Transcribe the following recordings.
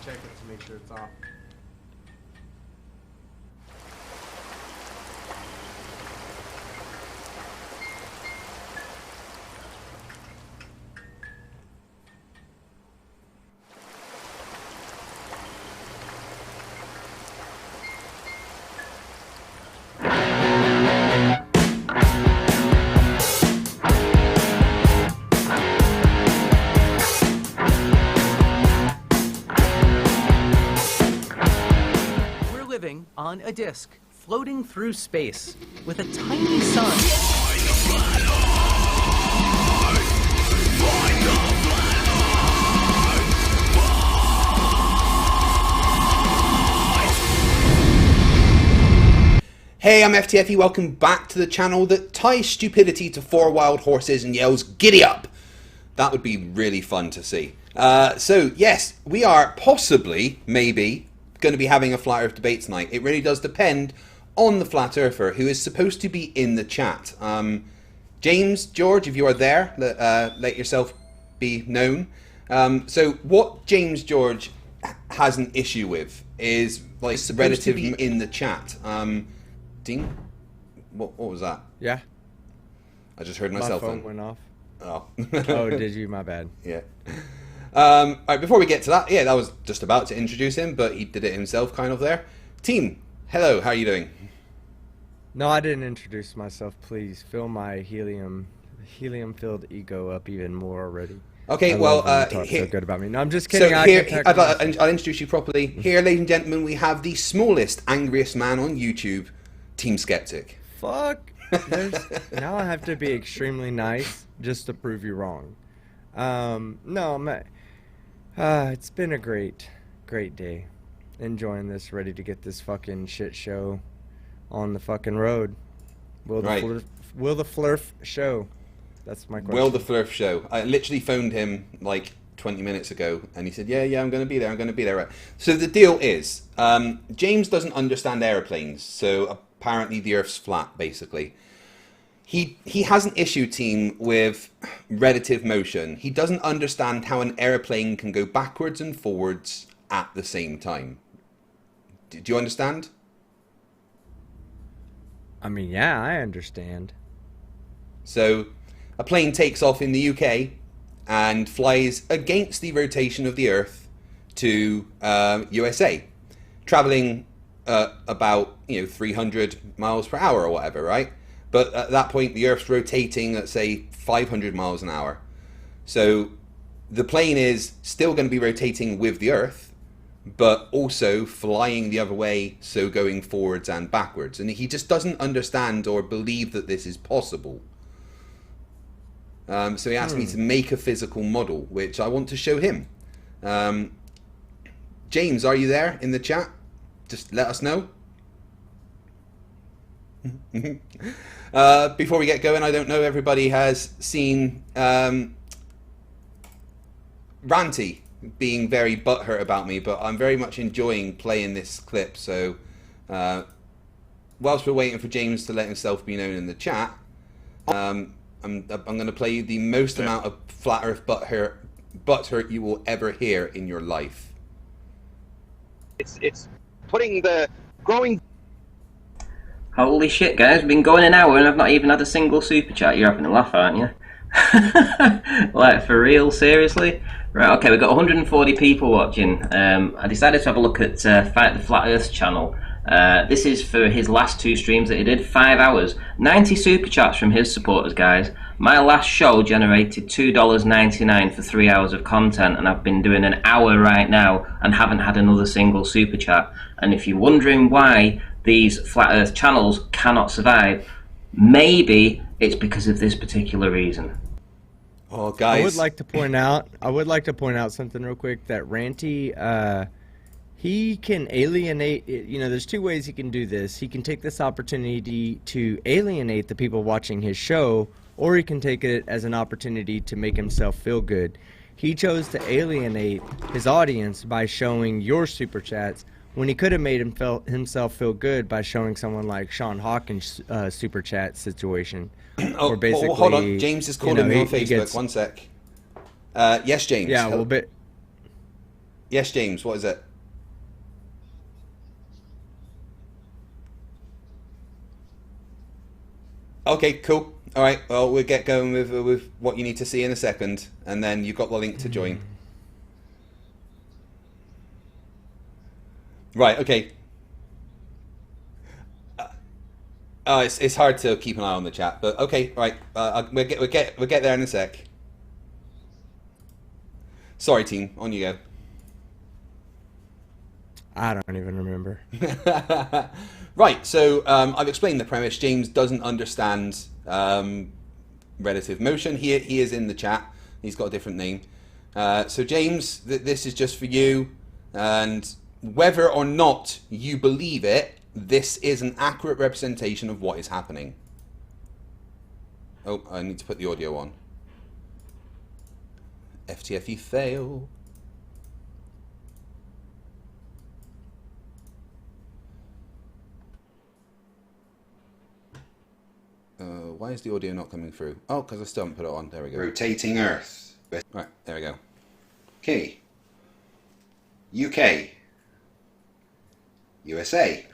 check it to make sure it's off. On a disk, floating through space, with a tiny sun. Hey, I'm FTFE, welcome back to the channel that ties stupidity to 4 wild horses and yells, "Giddy up!" That would be really fun to see. So, yes, we are possibly, maybe, going to be having a Flat Earth debate tonight. It really does depend on the Flat Earther who is supposed to be in the chat. James, George, if you are there, let yourself be known. So what James George has an issue with is like relatively in the chat. Dean, what was that? Yeah. I just heard myself. My phone went off. Oh. Oh, did you? My bad. Yeah. All right, before we get to that, yeah, that was just about to introduce him, but he did it himself kind of there. Team, hello, how are you doing? No, I didn't introduce myself. Please fill my helium-filled ego up even more already. Okay, talk so good about me. No, I'm just kidding. So I'll introduce you properly. Here, ladies and gentlemen, we have the smallest, angriest man on YouTube, Team Skeptic. Fuck. Now I have to be extremely nice just to prove you wrong. No, man. It's been a great day. Enjoying this, ready to get this fucking shit show on the fucking road. Will the Flerf show? That's my question. Will the Flerf show? I literally phoned him like 20 minutes ago, and he said, yeah, I'm going to be there, right? So the deal is, James doesn't understand airplanes, so apparently the Earth's flat, basically. He has an issue, team, with relative motion. He doesn't understand how an airplane can go backwards and forwards at the same time. Do you understand? I mean, yeah, I understand. So, a plane takes off in the UK and flies against the rotation of the Earth to USA, traveling about 300 miles per hour or whatever, right? But at that point, the Earth's rotating at, say, 500 miles an hour. So the plane is still going to be rotating with the Earth, but also flying the other way, so going forwards and backwards. And he just doesn't understand or believe that this is possible. So he asked me to make a physical model, which I want to show him. James, are you there in the chat? Just let us know. Before we get going, I don't know everybody has seen Ranty being very butthurt about me, but I'm very much enjoying playing this clip. So whilst we're waiting for James to let himself be known in the chat, I'm going to play you the most amount of Flat Earth butthurt you will ever hear in your life. It's putting the growing. Holy shit, guys, we've been going an hour and I've not even had a single super chat. You're having a laugh, aren't you? Like, for real, seriously? Right, okay, we've got 140 people watching. I decided to have a look at Fight the Flat Earth channel. This is for his last 2 streams that he did, 5 hours. 90 super chats from his supporters, guys. My last show generated $2.99 for 3 hours of content, and I've been doing an hour right now and haven't had another single super chat. And if you're wondering why these Flat Earth channels cannot survive, maybe it's because of this particular reason. Oh, guys. I would like to point out something real quick, that Ranty, he can alienate, there's 2 ways he can do this. He can take this opportunity to alienate the people watching his show, or he can take it as an opportunity to make himself feel good. He chose to alienate his audience by showing your super chats, when he could have made himself feel good by showing someone like Sean Hawkins' super chat situation. Oh, basically, hold on. James is calling me on Facebook. 1 sec. Yes, James. Yeah, hello. Yes, James, what is it? Okay, cool. All right, well, we'll get going with what you need to see in a second, and then you've got the link to join. Right, okay. It's hard to keep an eye on the chat, but okay, right. We'll get there in a sec. Sorry, team. On you go. I don't even remember. Right, so I've explained the premise. James doesn't understand relative motion. He is in the chat. He's got a different name. So James, this is just for you, and whether or not you believe it, this is an accurate representation of what is happening. Oh, I need to put the audio on. FTFE fail. Why is the audio not coming through? Oh, because I still haven't put it on. There we go. Rotating Earth. Right, there we go. Okay. UK. USA.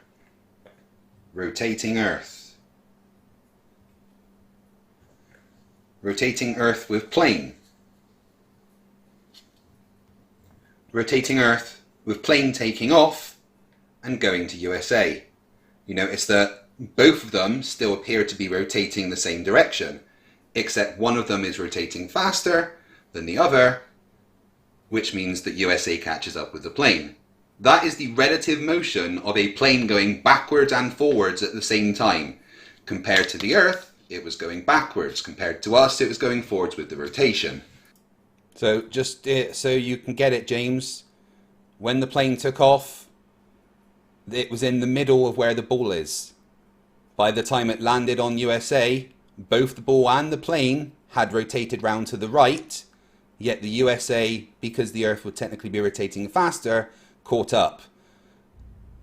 Rotating Earth. Rotating Earth with plane. Rotating Earth with plane taking off and going to USA. You notice that both of them still appear to be rotating the same direction, except one of them is rotating faster than the other, which means that USA catches up with the plane. That is the relative motion of a plane going backwards and forwards at the same time. Compared to the Earth, it was going backwards. Compared to us, it was going forwards with the rotation. So just so you can get it, James, when the plane took off, it was in the middle of where the ball is. By the time it landed on USA, both the ball and the plane had rotated round to the right, yet the USA, because the Earth would technically be rotating faster, caught up.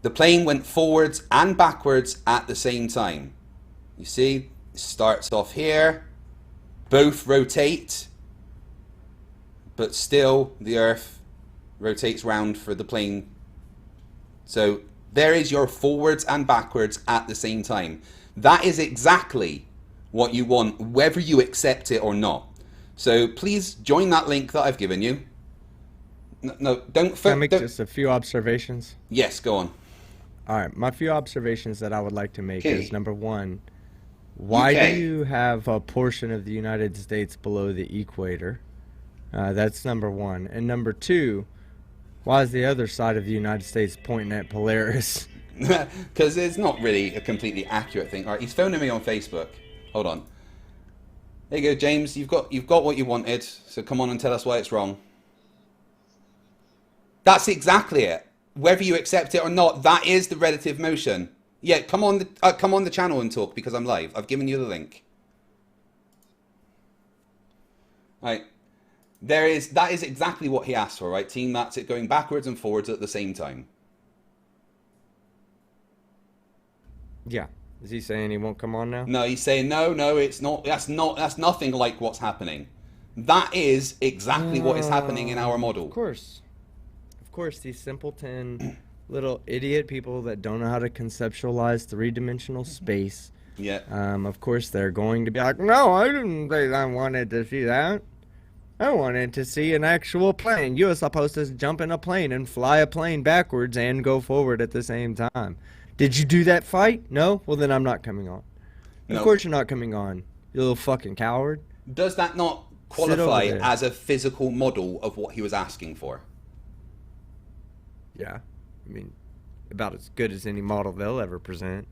The plane went forwards and backwards at the same time. You see, it starts off here, both rotate, but still the Earth rotates round for the plane. So there is your forwards and backwards at the same time. That is exactly what you want, whether you accept it or not. So please join that link that I've given you. No, don't... Can I make just a few observations? Yes, go on. All right, my few observations that I would like to make is, number one, why UK. do you have a portion of the United States below the equator? That's number one. And number two, why is the other side of the United States pointing at Polaris? Because it's not really a completely accurate thing. All right, he's phoning me on Facebook. Hold on. There you go, James. You've got what you wanted. So come on and tell us why it's wrong. That's exactly it. Whether you accept it or not, that is the relative motion. Yeah, come on the channel and talk because I'm live. I've given you the link. Right. That is exactly what he asked for, right, team? That's it, going backwards and forwards at the same time. Yeah. Is he saying he won't come on now? No, he's saying no, it's not. That's nothing like what's happening. That is exactly what is happening in our model. Of course, these simpleton little idiot people that don't know how to conceptualize three-dimensional space. Yeah. Of course, they're going to be like, no, I didn't say I wanted to see that. I wanted to see an actual plane. You were supposed to jump in a plane and fly a plane backwards and go forward at the same time. Did you do that fight? No? Well, then I'm not coming on. No. Of course you're not coming on, you little fucking coward. Does that not qualify as a physical model of what he was asking for? Yeah. I mean, about as good as any model they'll ever present.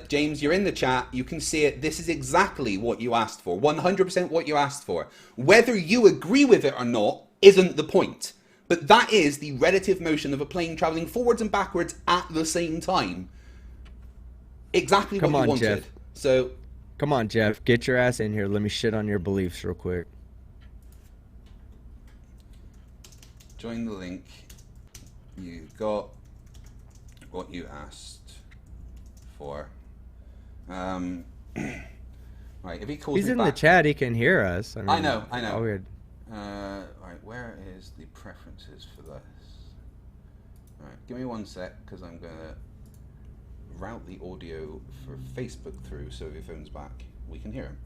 James, you're in the chat. You can see it. This is exactly what you asked for. 100% what you asked for. Whether you agree with it or not isn't the point. But that is the relative motion of a plane traveling forwards and backwards at the same time. Exactly what you wanted. Jeff. So, come on, Jeff. Get your ass in here. Let me shit on your beliefs real quick. join the link. You got what you asked for. Right, if he calls He's me in back, the chat. He can hear us. I know. Oh, weird. Right, where is the preferences for this? Alright, give me 1 sec, because I'm going to route the audio for Facebook through, so if your phone's back, we can hear him.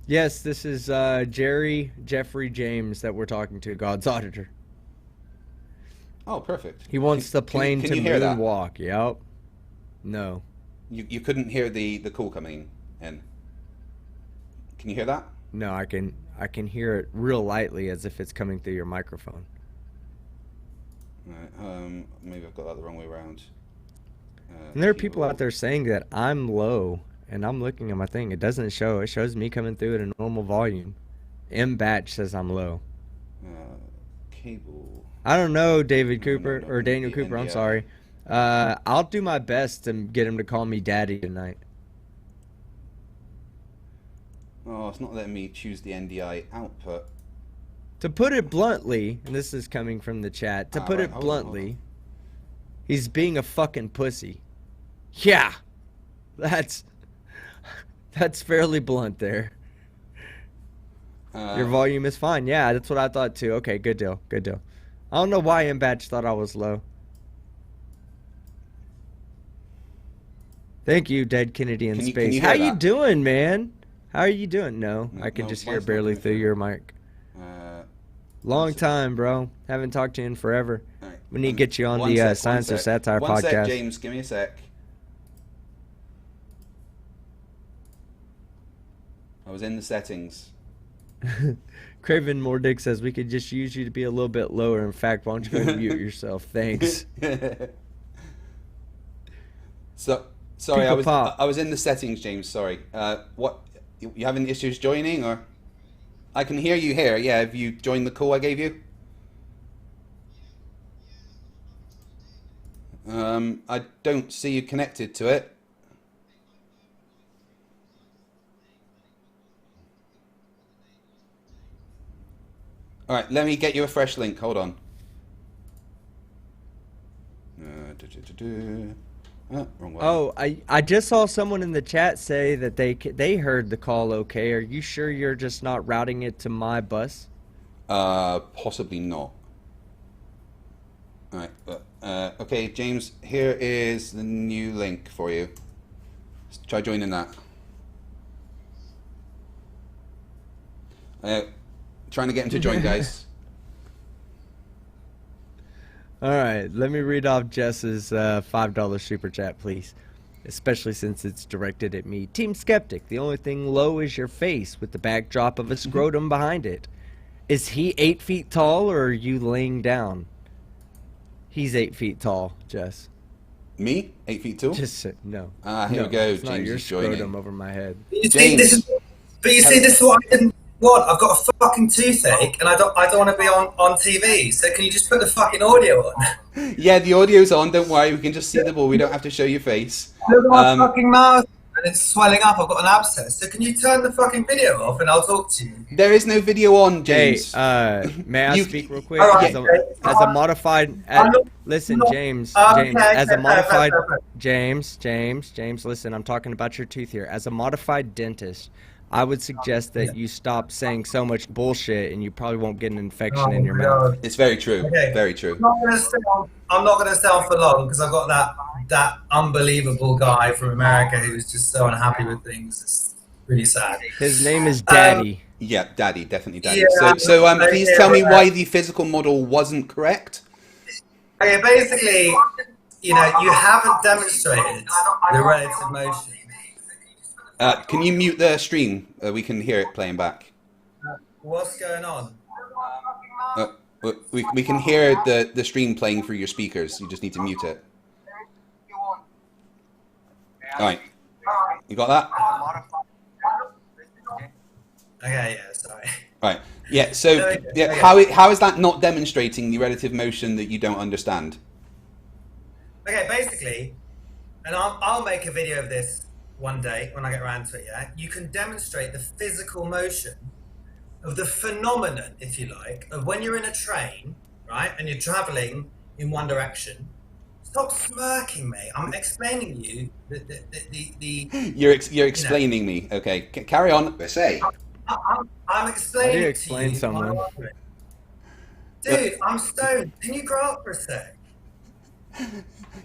Yes, this is Jeffrey James that we're talking to, God's auditor. Oh, perfect. He wants the plane can to you hear that? moonwalk. Yep. No. You couldn't hear the call coming in. Can you hear that? No, I can hear it real lightly as if it's coming through your microphone. Right, maybe I've got that the wrong way around. And there are people out there saying that I'm low, and I'm looking at my thing. It doesn't show. It shows me coming through at a normal volume. M-Batch says I'm low. Cable. I don't know, David Cooper, no, or Daniel Cooper, I'm sorry. I'll do my best to get him to call me daddy tonight. Oh, it's not letting me choose the NDI output. To put it bluntly, and this is coming from the chat, to put right, it hold on, bluntly, he's being a fucking pussy. Yeah, that's fairly blunt there. Your volume is fine. Yeah, that's what I thought too. Okay, good deal, good deal. I don't know why M-Batch thought I was low. Thank you, Dead Kennedy in space. can you How hear you that? doing, man? How are you doing? No, I can no, just mine's hear not barely coming through through. your mic. Long time, bro. Haven't talked to you in forever. Right, We need to get you on one the sec, Science one or sec. Satire One sec, podcast. James, give me a sec. I was in the settings. Craven Mordick says we could just use you to be a little bit lower. In fact, why don't you go and mute yourself? Thanks. So sorry, Pico Pop. I was in the settings, James. Sorry. What you having issues joining, or I can hear you here? Yeah, have you joined the call I gave you? I don't see you connected to it. All right, let me get you a fresh link. Hold on. Wrong one. Oh, I just saw someone in the chat say that they heard the call okay. Are you sure you're just not routing it to my bus? Possibly not. All right. Okay, James, here is the new link for you. Let's try joining that. Trying to get him to join, guys. All right, let me read off Jess's $5 super chat, please. Especially since it's directed at me. Team Skeptic, the only thing low is your face with the backdrop of a scrotum behind it. Is he 8 feet tall or are you laying down? He's 8 feet tall, Jess. Me? 8 feet tall? Just no. Here no, we go. It's James not your is joining. scrotum over my head. You see, this is what I didn't want. I've got a fucking toothache, and I don't want to be on TV. So can you just put the fucking audio on? Yeah, the audio's on. Don't worry. We can just see the ball. We don't have to show your face. Look at my fucking mouth, and it's swelling up. I've got an abscess. So can you turn the fucking video off, and I'll talk to you? There is no video on, James. Hey, may I speak real quick? Right, as a modified, listen, James, as a modified, James, listen, I'm talking about your tooth here. As a modified dentist, I would suggest that you stop saying so much bullshit, and you probably won't get an infection in your mouth. It's very true. Okay. Very true. I'm not going to stay on for long because I've got that unbelievable guy from America who's just so unhappy with things. It's really sad. His name is Daddy. Yeah, Daddy, definitely Daddy. Yeah, so please tell me why the physical model wasn't correct. Okay, basically, you haven't demonstrated the relative motion. Can you mute the stream? We can hear it playing back. What's going on? We can hear the stream playing through your speakers. You just need to mute it. All right. You got that? Okay, yeah, sorry. Right. Yeah. So, yeah, how is that not demonstrating the relative motion that you don't understand? Okay, basically, and I'll make a video of this one day when I get around to it. Yeah, you can demonstrate the physical motion of the phenomenon, if you like, of when you're in a train, right, and you're traveling in one direction. Stop smirking, mate. I'm explaining you the You're explaining me. Okay, carry on. Say. I'm I'm explaining How do you to explain you. someone? Dude, I'm stoned. Can you grow up for a sec?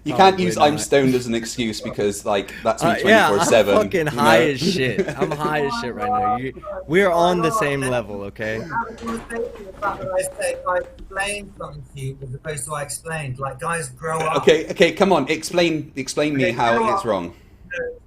You can't Probably use "I'm not. stoned" as an excuse because, like, that's me Yeah, 24/7. I'm fucking you high know? as shit. I'm high as shit right now. We're on the same level, okay? Have a conversation about what I say. I explained something to you as opposed to I explained. Like, guys, grow up. Okay, come on, explain me Okay, how grow it's up. wrong.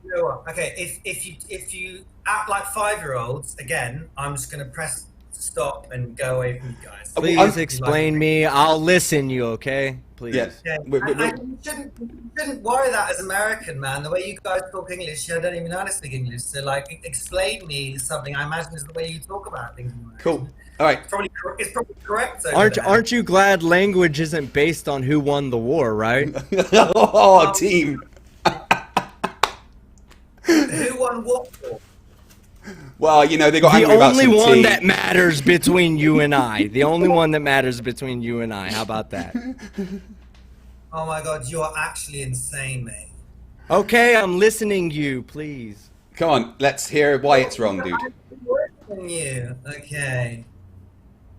Grow up. Okay, if you act like 5-year-olds, again, I'm just gonna press stop and go away from you guys. Please explain me. I'll listen you, okay? Please. Yeah. Yeah, and you shouldn't worry that as American, man. The way you guys talk English, I don't even know how to speak English. So, like, explain me something. I imagine is the way you talk about things. Cool. All right. It's probably correct. Over there. Aren't you glad language isn't based on who won the war, right? Oh, team. Who won what for? Well, you know, they got The angry about only some one tea. that matters between you and I. The only one that matters between you and I. How about that? Oh my God, you are actually insane, mate. Okay, I'm listening you, please. Come on, let's hear why it's wrong, dude. I'm listening you. Okay.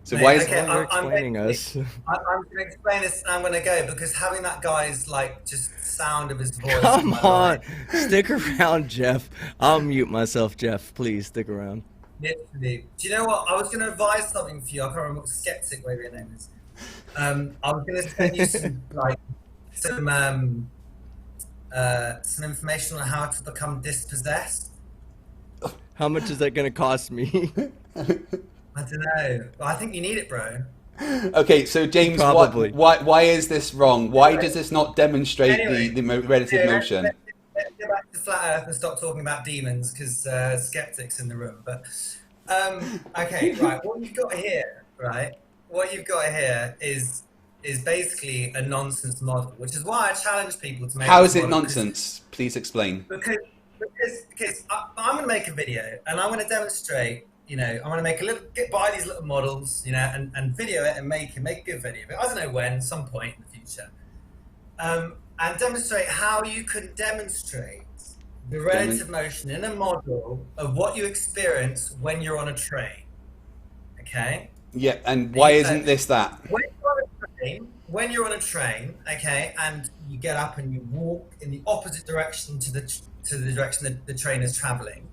So Mate, why is okay, You're explaining us. I'm going to explain this and I'm going to go because having that guy's like just sound of his voice. Come in my on. life, Stick around, Jeff. I'll mute myself, Jeff. Please stick around. literally. Do you know what? I was going to advise something for you. I can't remember what skeptic, whatever your name is. I was going to send you some information on how to become dispossessed. How much is that going to cost me? I don't know. Well, I think you need it, bro. Okay, so James, Probably. why is this wrong? Why does this not demonstrate Anyway, the relative motion? Let's go back to flat Earth and stop talking about demons because skeptics in the room. But okay, right. What you've got here, right? What you've got here is basically a nonsense model, which is why I challenge people to make. How this is it model, nonsense? Please explain. Because I'm going to make a video and I'm going to demonstrate. You know, I'm going to buy these little models, you know, and video it and make a good video. But I don't know when, some point in the future, and demonstrate how you can demonstrate the relative motion in a model of what you experience when you're on a train. Okay. Yeah, and why isn't this that? When you're on a train, okay, and you get up and you walk in the opposite direction to the direction that the train is traveling.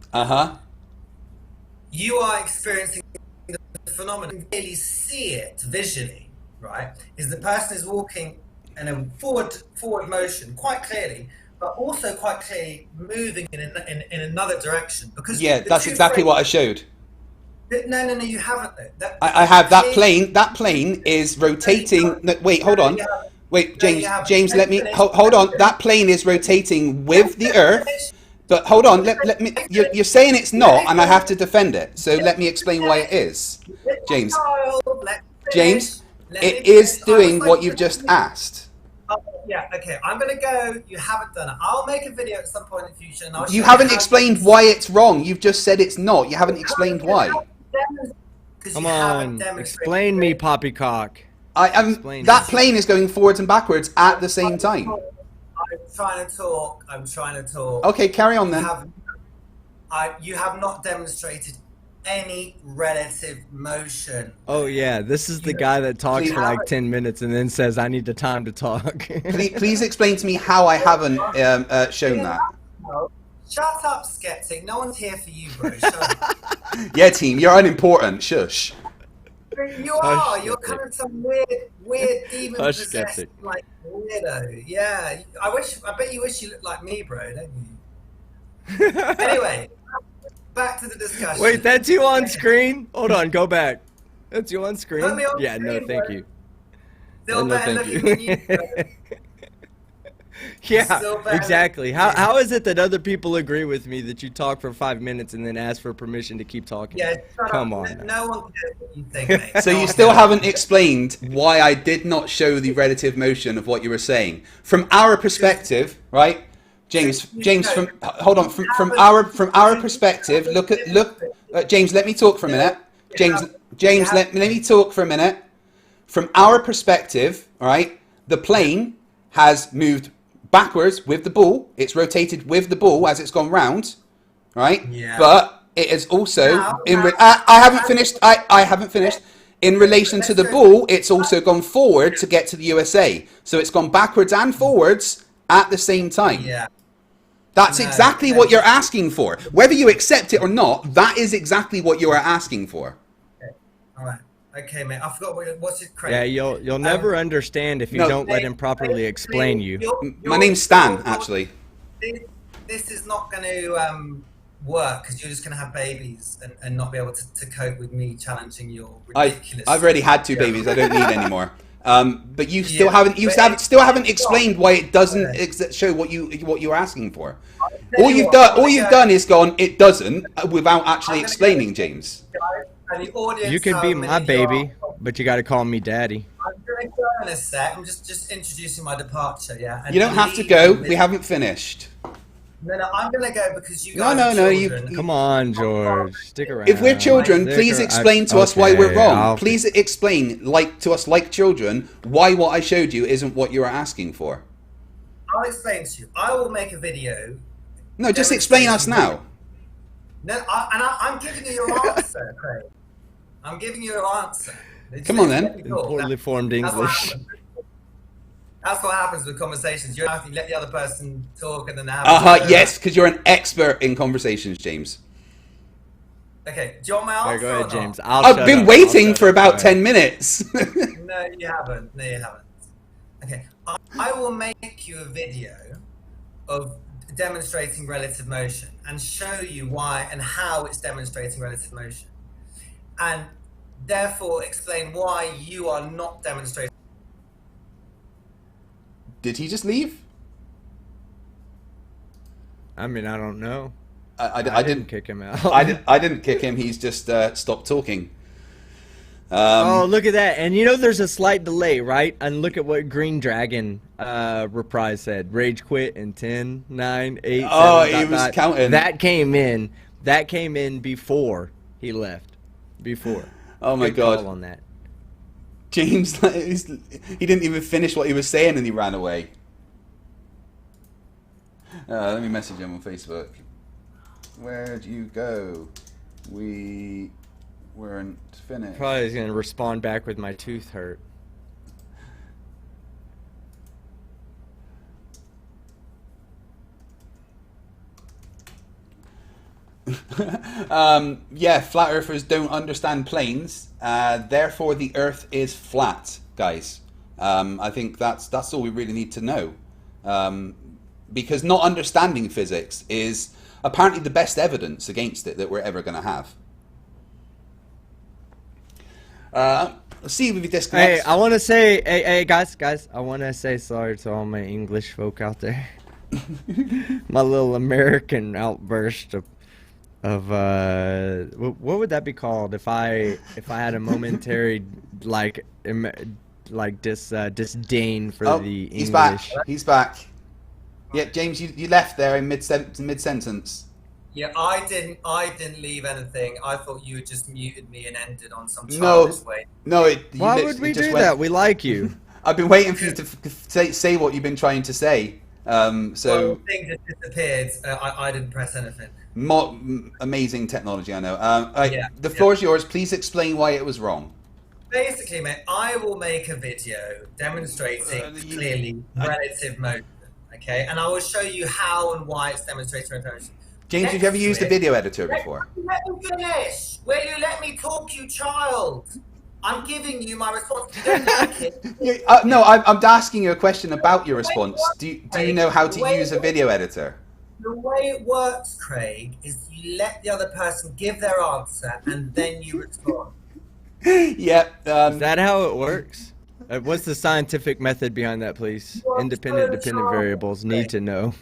You are experiencing the phenomenon. You really see it visually, right? Is the person is walking in a forward motion quite clearly, but also quite clearly moving in another direction. Because That's exactly what I showed. No, you haven't. I have that plane. That plane is rotating. No, wait, hold on. Wait, James, let me hold on. That plane is rotating with the Earth. But hold on, let me. You're saying it's not, and I have to defend it. So let me explain why it is, James. James, it is doing what you've just asked. Yeah. Okay. I'm gonna go. You haven't done it. I'll make a video at some point in the future, and I'll. You haven't explained why it's wrong. You've just said it's not. You haven't explained why. Come on, explain me, poppycock. That plane is going forwards and backwards at the same time. I'm trying to talk. Okay, carry on then. You have not demonstrated any relative motion. Oh yeah, this is the guy that talks for like 10 minutes and then says, I need the time to talk. Please explain to me how I haven't shown that. Shut up, skeptic. No one's here for you, bro. Shut up. Yeah, team, you're unimportant. Shush. You are. You're kind of some weird demon possessed like weirdo. Yeah. I bet you wish you looked like me, bro, don't you? Anyway, back to the discussion. Wait, that's you on screen? Hold on, go back. That's you on screen? Put me on yeah, screen, no, thank bro. you. Still no, better thank looking you. than you, bro. Yeah, exactly. How is it that other people agree with me that you talk for 5 minutes and then ask for permission to keep talking? Yeah, come on. No one cares what you think, mate. So you still haven't explained why I did not show the relative motion of what you were saying. From our perspective, right? James, hold on. From our perspective, look, James, let me talk for a minute. James, let me talk for a minute. From our perspective, all right, the plane has moved backwards with the ball. It's rotated with the ball as it's gone round, right? Yeah. But it is also Now- I haven't finished. I haven't finished. In relation to the ball, it's also gone forward to get to the USA. So it's gone backwards and forwards at the same time. Yeah. That's No, exactly no. what you're asking for. Whether you accept it or not, that is exactly what you are asking for. All right. Okay, mate. I forgot what's it, Craig? Yeah, you'll never understand if you no. don't let him properly explain you. My name's Stan, actually. This is not going to work because you're just going to have babies and not be able to cope with me challenging your ridiculous. I've already had 2 babies. I don't need any more. But you still Yeah, still haven't explained why it doesn't show what you're asking for. All you've done is gone. It doesn't without actually explaining, James. And the audience You could be how my many baby, are- but you got to call me daddy. I'm going to go in a sec. I'm just introducing my departure, yeah? And You don't have to leave go. with- We haven't finished. No, I'm going to go because you No, guys no, are no, you- children. Come on, George, stick around. If we're children, Stick please ar- explain to us why we're okay, wrong. I'll- Please explain, to us like children, why what I showed you isn't what you are asking for. I'll explain to you. I will make a video. No, just explain us now. No, I'm giving you your answer, Craig. I'm giving you your answer. Come on, then. Let me talk. Poorly formed That's what English. happens. That's what happens with conversations. You have to let the other person talk and then have. Yes, because you're an expert in conversations, James. Okay, do you want my answer? Alright, go or ahead, not? James. I'll I've shut been up. waiting I'll shut for up. about Go 10 ahead. minutes. No, you haven't. No, you haven't. Okay, I will make you a video of demonstrating relative motion and show you why and how it's demonstrating relative motion, and therefore explain why you are not demonstrating. Did he just leave? I mean, I don't know. I didn't kick him out. I didn't kick him. He's just stopped talking. Oh, look at that. And you know there's a slight delay, right? And look at what Green Dragon reprise said. Rage quit in 10, 9, 8, 7, Oh, he dot, was dot. counting. That came in before he left. Before. Oh my Good God. call on that. James, he didn't even finish what he was saying and he ran away. Let me message him on Facebook. Where'd you go? We weren't finished. Probably is going to respond back with my tooth hurt. Yeah, flat earthers don't understand planes, therefore the earth is flat, guys. I think that's all we really need to know. Because not understanding physics is apparently the best evidence against it that we're ever going to have. Let's see if we disconnect. Hey, I want to say, hey, guys, I want to say sorry to all my English folk out there. My little American outburst of what would that be called if I had a momentary disdain for the English. He's back. He's back. Yeah, James, you left there in mid sentence. Yeah, I didn't leave anything. I thought you had just muted me and ended on some No, childish way. no. Why would we do that? We like you. I've been waiting for you to say what you've been trying to say. Well, So the thing just disappeared. I didn't press anything. amazing technology, I know. Yeah, The floor is yours. Please explain why it was wrong. Basically, mate, I will make a video demonstrating clearly relative motion, okay? And I will show you how and why it's demonstrating relative motion. James, have you ever used a video editor before? Let me finish. Will you let me talk, you child? I'm giving you my response. If you don't like it, No, I'm asking you a question about your response. Do you know how to use a video editor? the way it works, Craig, is you let the other person give their answer and then you respond. Yeah. Is that how it works? What's the scientific method behind that, please? Independent, dependent variables need to know.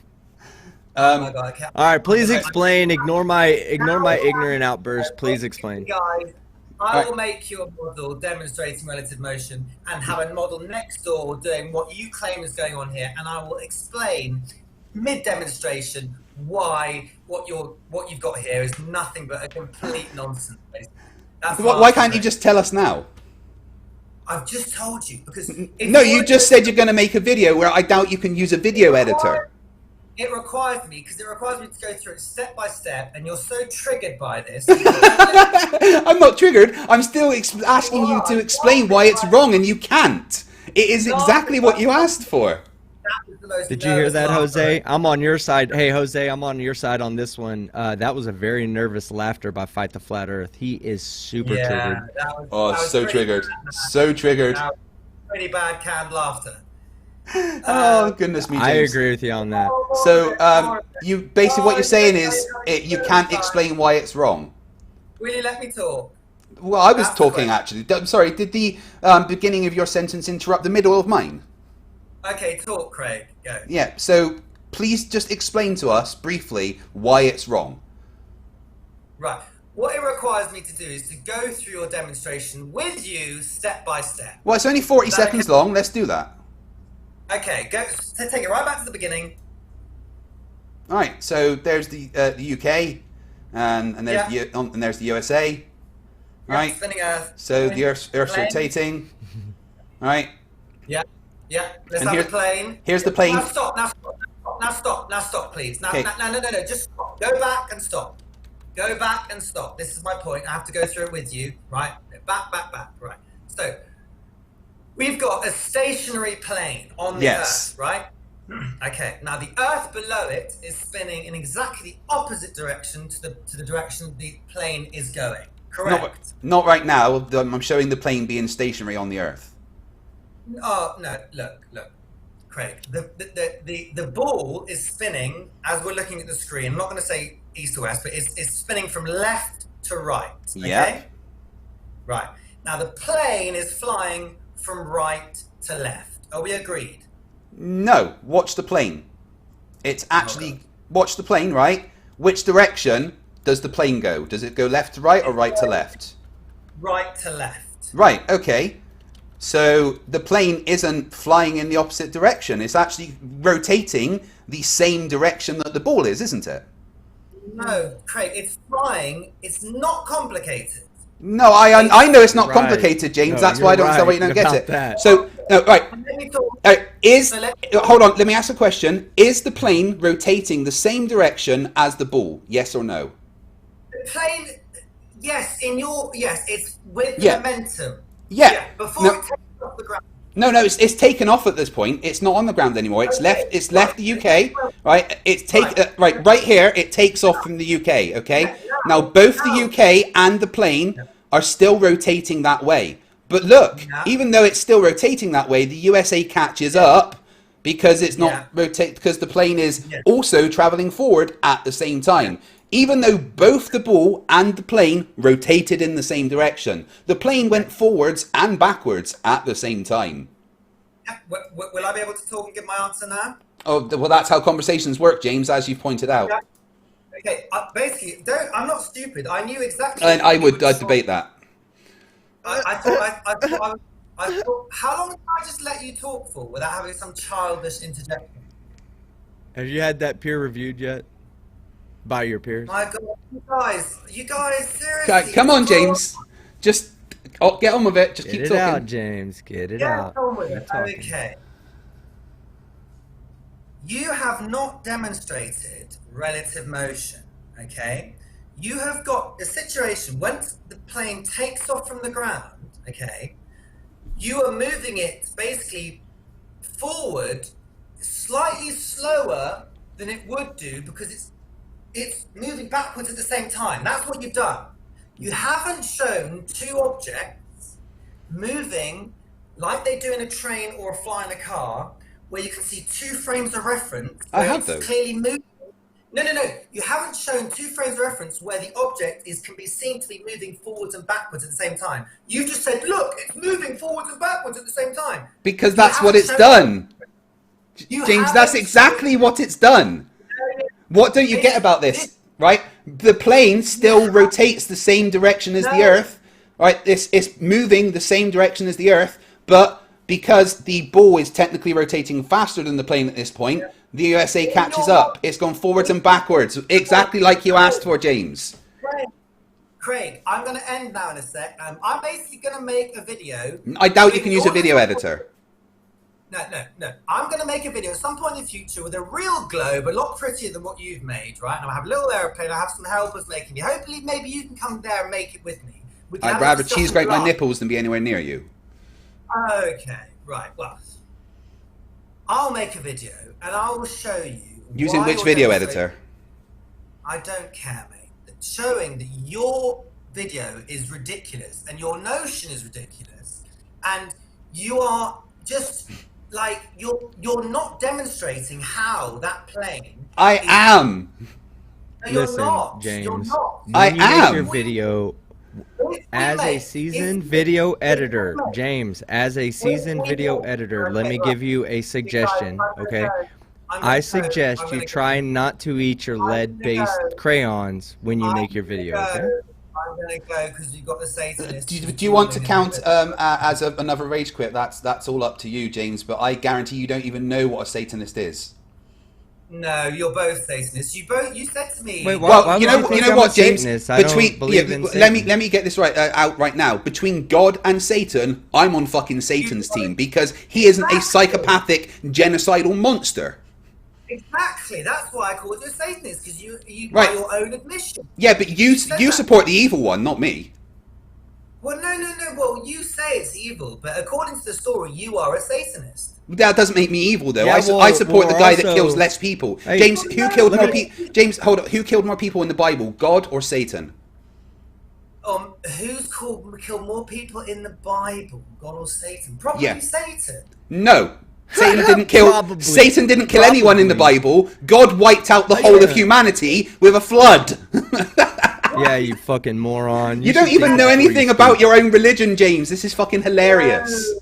Oh my God, I can't. All right, please explain. Ignore my ignorant outburst. Please explain. Guys, I will make you a model demonstrating relative motion and have a model next door doing what you claim is going on here, and I will explain mid-demonstration why what you've got here is nothing but a complete nonsense. That's Why can't you just tell us now? I've just told you because No, you just said you're going to make a video where I doubt you can use a video editor. it requires me to go through it step by step, and you're so triggered by this. I'm not triggered. I'm still asking you to explain why it's wrong, and you can't. It is exactly what you asked for. Did you hear that, Jose? I'm on your side. Hey, Jose, I'm on your side on this one. That was a very nervous laughter by Fight the Flat Earth. He is super triggered. That was So triggered. So triggered. That was pretty bad canned laughter. Oh, goodness me, James. I agree with you on that. So, you basically what you're saying is you can't explain why it's wrong. Will you let me talk? Well, I was talking actually. I'm sorry. Did the beginning of your sentence interrupt the middle of mine? Okay, talk, Craig. Go. Yeah. So please just explain to us briefly why it's wrong. Right. What it requires me to do is to go through your demonstration with you step by step. Well, it's only 40 seconds long. Let's do that. Okay, go. Take it right back to the beginning. All right. So there's the UK, and there's the USA. Right. Spinning Earth. So the Earth's rotating. All right. Yeah. Yeah. Let's And have the plane. Here's the plane. Now stop, please. Now, Okay. no. Just stop. Go back and stop. Go back and stop. This is my point. I have to go through it with you, right? Back. Right. So we've got a stationary plane on the Earth, right? Okay. Now the Earth below it is spinning in exactly the opposite direction to the direction the plane is going. Correct. Not right now. I'm showing the plane being stationary on the Earth. Oh no! Look, Craig. The ball is spinning as we're looking at the screen. I'm not going to say east to west, but it's spinning from left to right. Okay? Yeah. Right. Now the plane is flying from right to left. Are we agreed? No. Watch the plane. It's actually watch the plane. Right. Which direction does the plane go? Does it go left to right or right to left? Right to left. Right. Okay. So the plane isn't flying in the opposite direction. It's actually rotating the same direction that the ball is, isn't it? No, Craig, it's flying. It's not complicated. No, I know it's not Right. complicated, James. No, That's why I don't understand why you you're don't get right it. about that. So, no, right. Let me talk. Hold on, let me ask a question. Is the plane rotating the same direction as the ball? Yes or no? The plane, yes, it's with Yeah. momentum. Yeah. Before No. it takes off the ground. No, it's taken off at this point. It's not on the ground anymore. It's left the UK, right? Right here. It takes off from the UK. Okay. Now both the UK and the plane are still rotating that way. But look, even though it's still rotating that way, the USA catches up because it's not because the plane is also traveling forward at the same time. Even though both the ball and the plane rotated in the same direction. The plane went forwards and backwards at the same time. Will I be able to talk and give my answer now? Oh, well, that's how conversations work, James, as you've pointed out. Yeah. Okay, basically, I'm not stupid. I knew exactly. And I'd debate that. I thought, how long did I just let you talk for without having some childish interjection? Have you had that peer reviewed yet? By your peers? My God, you guys, seriously. Come on, James. Just get on with it. Just keep Get it talking. out, James. Get it out. Get on with it. Keep talking. Okay. You have not demonstrated relative motion, okay? You have got a situation, once the plane takes off from the ground, okay, you are moving it basically forward slightly slower than it would do because it's moving backwards at the same time. That's what you've done. You haven't shown two objects moving like they do in a train or fly in a car, where you can see two frames of reference. I where have it's those. clearly moving. No. You haven't shown two frames of reference where the object can be seen to be moving forwards and backwards at the same time. You've just said, look, it's moving forwards and backwards at the same time. Because that's what it's done. James, that's exactly what it's done. What don't you get about this, right? The plane still rotates the same direction as the Earth, right? It's moving the same direction as the Earth, but because the ball is technically rotating faster than the plane at this point, the USA catches up. It's gone forwards and backwards, exactly like you asked for, James. Craig, I'm going to end now in a sec. I'm basically going to make a video. I doubt you can use a video editor. No. I'm going to make a video at some point in the future with a real globe, a lot prettier than what you've made, right? And I'll have a little airplane. I'll have some helpers making it. Hopefully, maybe you can come there and make it with me. I'd rather cheese grate my nipples than be anywhere near you. Okay, right. Well, I'll make a video and I will show you. Using which video editor? I don't care, mate. Showing that your video is ridiculous and your notion is ridiculous, and you are just like you're not demonstrating how that plane. I am. No, you're Listen, not. James. You're not. I When you make am. your video as a seasoned video editor, James, as a seasoned video editor, let me give you a suggestion, okay? I suggest you try not to eat your lead-based crayons when you make your video, okay? I'm gonna go because you got the Satanist. Do you want to count as another rage quit? That's all up to you, James. But I guarantee you don't even know what a Satanist is. No, you're both Satanists. You said to me. Wait, Well, you know what, James? Between let me get this right out right now. Between God and Satan, I'm on fucking Satan's team because he isn't a psychopathic genocidal monster. Exactly. That's why I called you a Satanist, because you Right. by your own admission. Yeah, but you support the evil one, not me. Well, no. Well, you say it's evil, but according to the story, you are a Satanist. That doesn't make me evil, though. Yeah, I support the we're guy that also- kills less people. Hey, James, who killed let more me- people? James, hold on. Who killed more people in the Bible, God or Satan? Who's killed more people in the Bible, God or Satan? Probably Yeah. Satan. No. Satan didn't kill. Probably. Satan didn't kill anyone in the Probably. Bible. God wiped out the whole of humanity with a flood. Yeah, you fucking moron. You don't should even think know before you anything speak. about your own religion, James. This is fucking hilarious. No.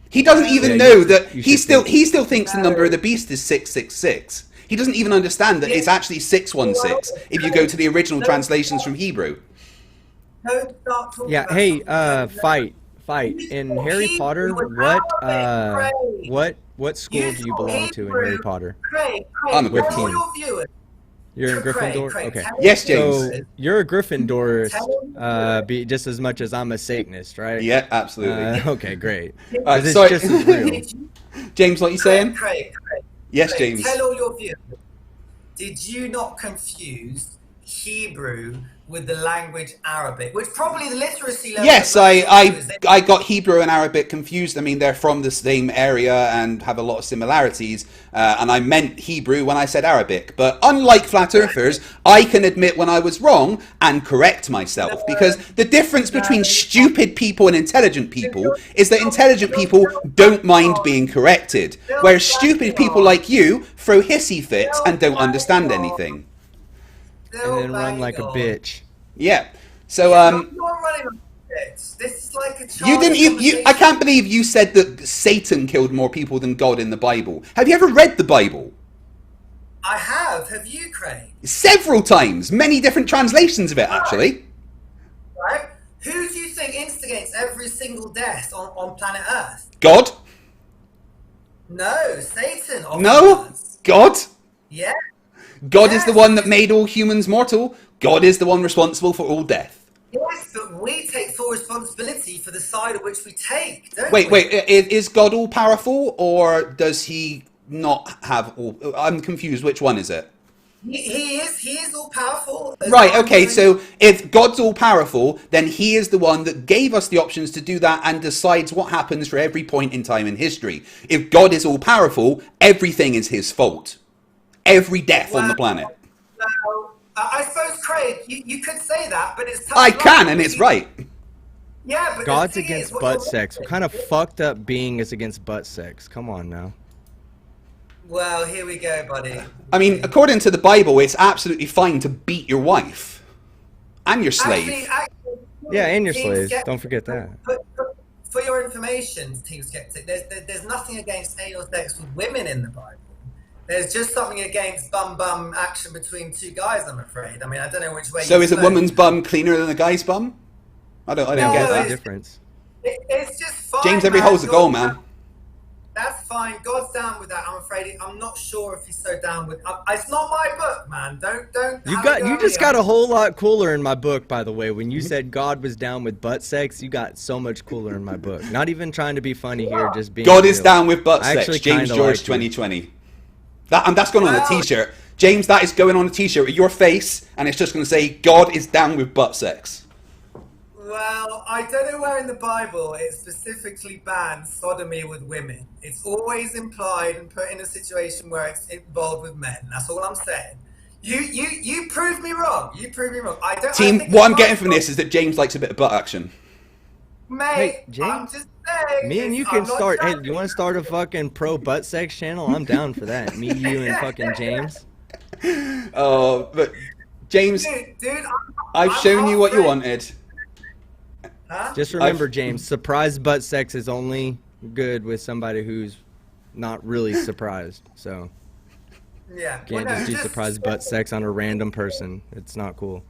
He doesn't even Yeah, know you- that you he should think. still thinks the number of the beast is 666. He doesn't even understand that it's actually 616 if you go to the original translations from Hebrew. Don't start talking Yeah, about hey, something fight. In Harry Hebrew Potter, was Arabic, what school do you belong to in Harry Potter? Craig, I'm a tell Gryffindor. all your viewers. You're a Craig, Gryffindor? Craig, Okay. tell Yes, your James. viewers- So, you're a Gryffindor, Tell just as much as I'm a Satanist, right? Yeah, absolutely. Okay, great. Alright, 'Cause it's sorry. just as real. James, what are you saying? Craig, Yes, Craig, James. tell all your viewers. Did you not confuse Hebrew with the language Arabic, which probably the literacy level? Yes, of I got Hebrew and Arabic confused. I mean, they're from the same area and have a lot of similarities. And I meant Hebrew when I said Arabic. But unlike flat earthers, I can admit when I was wrong and correct myself. Because the difference between stupid people and intelligent people is that intelligent people don't mind being corrected. Whereas stupid people like you throw hissy fits and don't understand anything. And then run like a bitch. Yeah. So, You're running like a bitch. This is like a you didn't. childish You. I conversation. can't believe you said that Satan killed more people than God in the Bible. Have you ever read the Bible? I have. Have you, Craig? Several times, many different translations of it, actually. Right? Who do you think instigates every single death on planet Earth? God? No, Satan. No. does. God? Yeah. God is the Yes. one that made all humans mortal. God is the one responsible for all death. Yes, but we take full responsibility for the side of which we take, don't Wait, we? is God all powerful, or does he not have all? I'm confused. Which one is it? He is all powerful. Right, okay, so if God's all powerful, then he is the one that gave us the options to do that and decides what happens for every point in time in history. If God is all powerful, everything is his fault. Every death on the planet. Well, I suppose, Craig, you could say that, but it's tough. I can, and it's right. Yeah, but God's the thing against is, what butt you're sex. What missing- kind of fucked up being is against butt sex? Come on now. Well, here we go, buddy. I mean, according to the Bible, it's absolutely fine to beat your wife. And your slave. Actually, Yeah, and your Team slaves. Skeptic, Don't forget that. For your information, Team Skeptic, there's nothing against anal sex with women in the Bible. There's just something against bum action between two guys, I'm afraid. I mean, I don't know which way So you is a float. woman's bum cleaner than a guy's bum? I don't No, get What's the that. difference? It's just fine. James, every man. hole's a goal, man. That's fine. God's down with that. I'm afraid. I'm not sure if he's so down with. It's not my book, man. Don't. You just got a whole lot cooler in my book, by the way. When you said God was down with butt sex, you got so much cooler in my book. Not even trying to be funny here, just being. God real. is down with butt I sex. actually James kinda George like you. 2020. That's going on a T-shirt. James, that is going on a T-shirt with your face, and it's just going to say God is down with butt sex. Well, I don't know where in the Bible it specifically bans sodomy with women. It's always implied and put in a situation where it's involved with men. That's all I'm saying. You proved me wrong. You proved me wrong. Team, what I'm getting from this is that James likes a bit of butt action. Mate, Hey, James, I'm just saying. Me and you can start. Hey, you want to start a fucking pro butt sex channel? I'm down for that. Me, you, and fucking James. Oh, but James, Dude, I've shown you what you wanted. Huh? Just remember, James, surprise butt sex is only good with somebody who's not really surprised. So Yeah. can't just do surprise butt sex on a random person. It's not cool.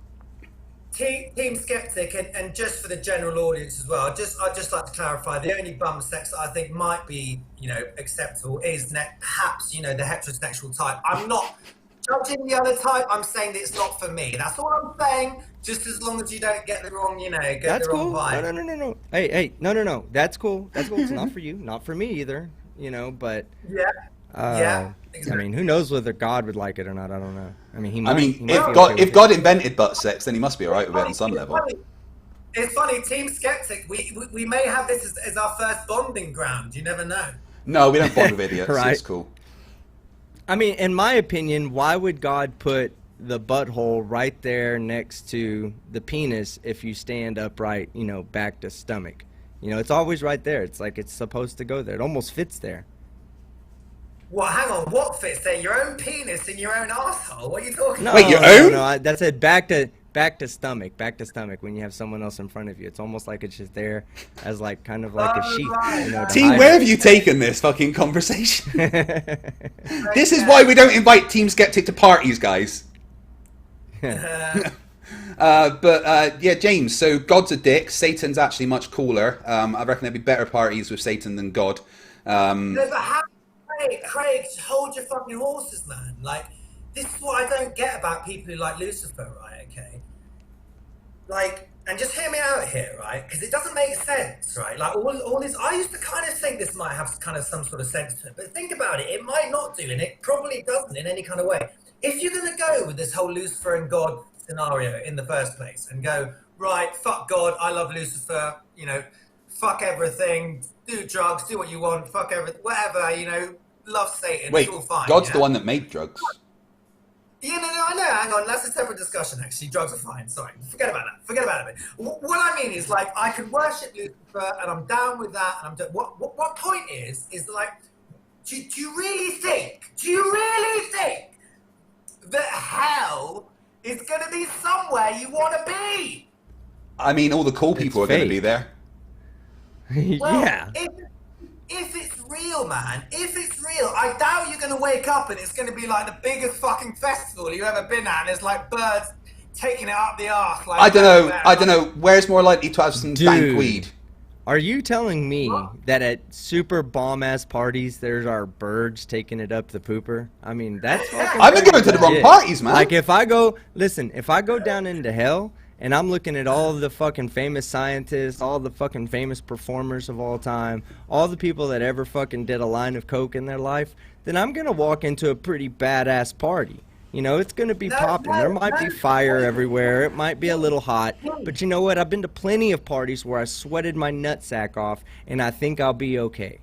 Team Skeptic, and just for the general audience as well, I'd just like to clarify, the only bum sex that I think might be, acceptable is perhaps, the heterosexual type. I'm not judging the other type. I'm saying that it's not for me. That's all I'm saying. Just as long as you don't get the wrong, That's the wrong cool. vibe. No. Hey, no. That's cool. That's cool. It's not for you. Not for me either. But Yeah. Exactly. I mean, who knows whether God would like it or not? I don't know. I mean, he might. he might be if okay God with if God invented butt sex, then he must be alright with it on some level. It's funny, Team Skeptic, we may have this as our first bonding ground. You never know. No, we don't bond with idiots. Right. It's cool. I mean, in my opinion, why would God put the butthole right there next to the penis if you stand upright, back to stomach? It's always right there. It's like it's supposed to go there. It almost fits there. Well, hang on, what fits there? Your own penis in your own asshole? What are you talking No, about? Wait, your no, own? No, that's it. Back to stomach. Back to stomach. When you have someone else in front of you, it's almost like it's just there as kind of like a sheath. Right. To Team, hide where it. have you taken this fucking conversation? This is why we don't invite Team Skeptic to parties, guys. Yeah, James, so God's a dick. Satan's actually much cooler. I reckon there'd be better parties with Satan than God. No, but Craig, just hold your fucking horses, man. Like, this is what I don't get about people who like Lucifer, right? Okay. Like, and just hear me out here, right? Because it doesn't make sense, right? Like, all this, I used to kind of think this might have kind of some sort of sense to it, but think about it, it might not do, and it probably doesn't in any kind of way. If you're going to go with this whole Lucifer and God scenario in the first place and go, right, fuck God, I love Lucifer, fuck everything, do drugs, do what you want, fuck everything, whatever, love Satan, Wait, it's all fine. God's the one that made drugs. Yeah, no, I know. Hang on, that's a separate discussion. Actually, drugs are fine. Sorry, forget about that. Forget about it. What I mean is, like, I can worship Lucifer, and I'm down with that. And what point is like, do you really think that hell is going to be somewhere you want to be? I mean, all the cool people are going to fake. be there. Well, Yeah. If it's real, man, if it's real, I doubt you're going to wake up and it's going to be like the biggest fucking festival you've ever been at, and there's like birds taking it up the arse. Like, I don't know. Where's more likely to have some dank weed? Are you telling me that at super bomb-ass parties, there are birds taking it up the pooper? I mean, that's fucking I've been going to the wrong legit. parties, man. Like, if I go down into hell, and I'm looking at all the fucking famous scientists, all the fucking famous performers of all time, all the people that ever fucking did a line of coke in their life, then I'm going to walk into a pretty badass party. It's going to be popping. There might be fire everywhere. It might be a little hot. But you know what? I've been to plenty of parties where I sweated my nutsack off, and I think I'll be okay.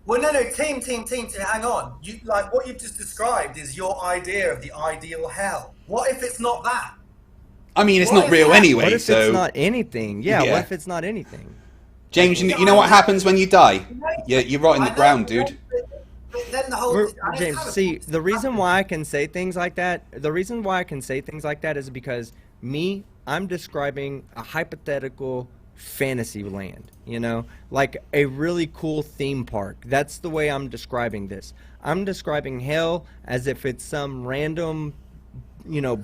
Well, no, team, hang on. Like, what you've just described is your idea of the ideal hell. What if it's not that? I mean, it's What not if real that- anyway, What if so... it's not anything? Yeah, Yeah. what if it's not anything? James, you know what happens when you die? You're right in the ground, dude. But then the whole... James, see, the reason why I can say things like that, is because I'm describing a hypothetical fantasy land, like a really cool theme park. That's the way I'm describing this. I'm describing hell as if it's some random,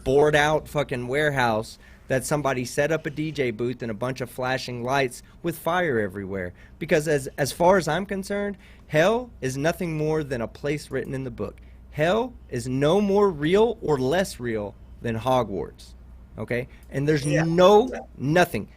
bored out fucking warehouse that somebody set up a DJ booth and a bunch of flashing lights with fire everywhere. Because as far as I'm concerned, hell is nothing more than a place written in the book. Hell is no more real or less real than Hogwarts. Okay? And there's nothing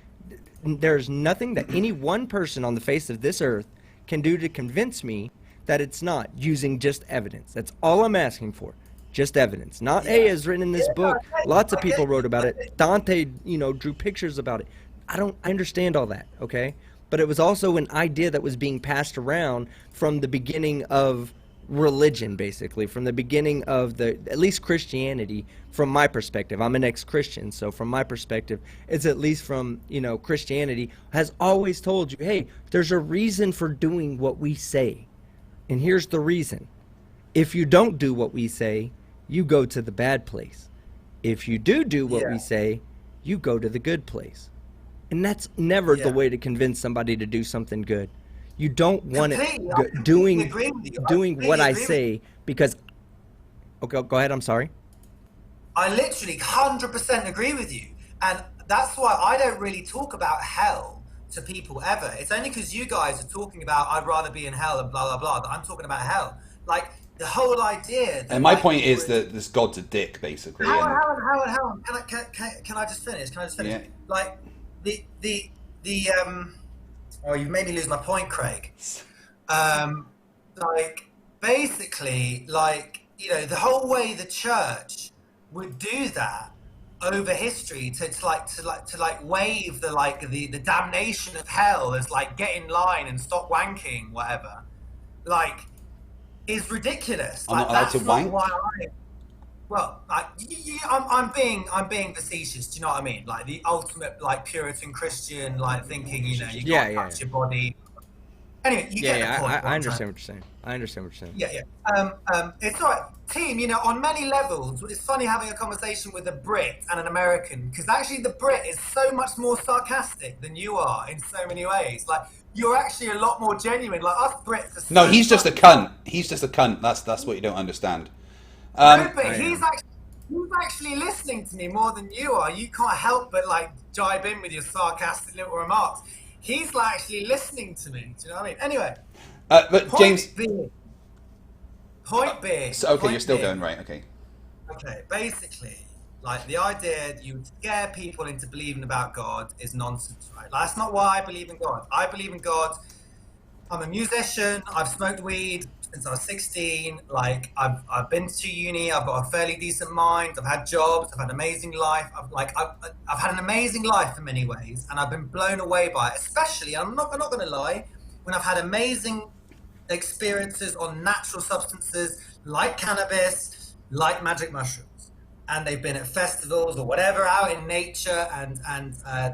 that any one person on the face of this earth can do to convince me that it's not, using just evidence. That's all I'm asking for. Just evidence. Not, hey, it's written in this book. Lots of people wrote about it. Dante, drew pictures about it. I understand all that, okay? But it was also an idea that was being passed around from the beginning of religion, basically, from the beginning of at least Christianity, from my perspective. I'm an ex-Christian, so from my perspective, it's at least from, Christianity has always told you, hey, there's a reason for doing what we say. And here's the reason. If you don't do what we say, you go to the bad place. If you do what we say, you go to the good place. And that's never the way to convince somebody to do something good. You don't want it doing what I say because... Okay, go ahead, I'm sorry. I literally 100% agree with you. And that's why I don't really talk about hell to people ever. It's only because you guys are talking about I'd rather be in hell and blah, blah, blah, that I'm talking about hell. Like, the whole idea... And my point is that this God's a dick, basically. Howard. Can I just finish? Yeah. Like, oh, you've made me lose my point, Craig. Like, basically, the whole way the church would do that over history to wave the damnation of hell as get in line and stop wanking, whatever, is ridiculous. I'm not allowed to wank? I'm being facetious. Do you know what I mean? Like the ultimate Puritan Christian thinking, you can't touch your body. Anyway, you get the point. I understand what you're saying. Yeah. It's all right, team. On many levels, it's funny having a conversation with a Brit and an American, because actually the Brit is so much more sarcastic than you are in so many ways. You're actually a lot more genuine. Us Brits are so... No, he's just a cunt. He's just a cunt. That's what you don't understand. No, but he's actually listening to me more than you are. You can't help but jibe in with your sarcastic little remarks. He's actually listening to me. Do you know what I mean? Anyway. But James... Point being... So, okay, you're still going, right, okay. Okay, basically, the idea that you would scare people into believing about God is nonsense, right? That's not why I believe in God. I believe in God. I'm a musician. I've smoked weed since I was 16. I've been to uni. I've got a fairly decent mind. I've had jobs. I've had an amazing life. I've had an amazing life in many ways, and I've been blown away by it. Especially, I'm not going to lie, when I've had amazing experiences on natural substances like cannabis, like magic mushrooms, and they've been at festivals or whatever, out in nature, and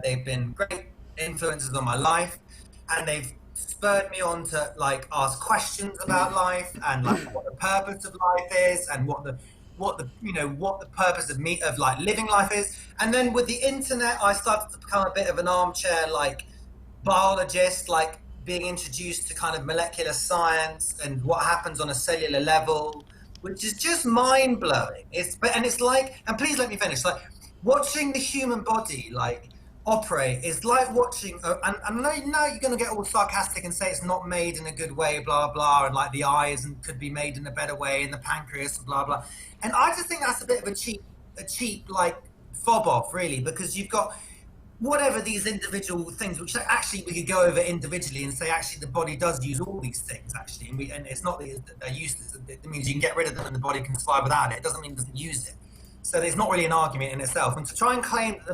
they've been great influences on my life, and they've spurred me on to ask questions about life and what the purpose of life is and what the purpose of living life is. And then with the internet, I started to become a bit of an armchair biologist, being introduced to kind of molecular science and what happens on a cellular level, which is just mind blowing. And please let me finish. Watching the human body operate is like watching, and I know you're going to get all sarcastic and say it's not made in a good way, blah, blah, and the eyes could be made in a better way, and the pancreas, blah, blah. And I just think that's a bit of a cheap fob off, really, because you've got whatever these individual things, which actually we could go over individually and say, actually, the body does use all these things, actually, and it's not that they're useless. It means you can get rid of them and the body can survive without it. It doesn't mean it doesn't use it. So there's not really an argument in itself. And to try and claim that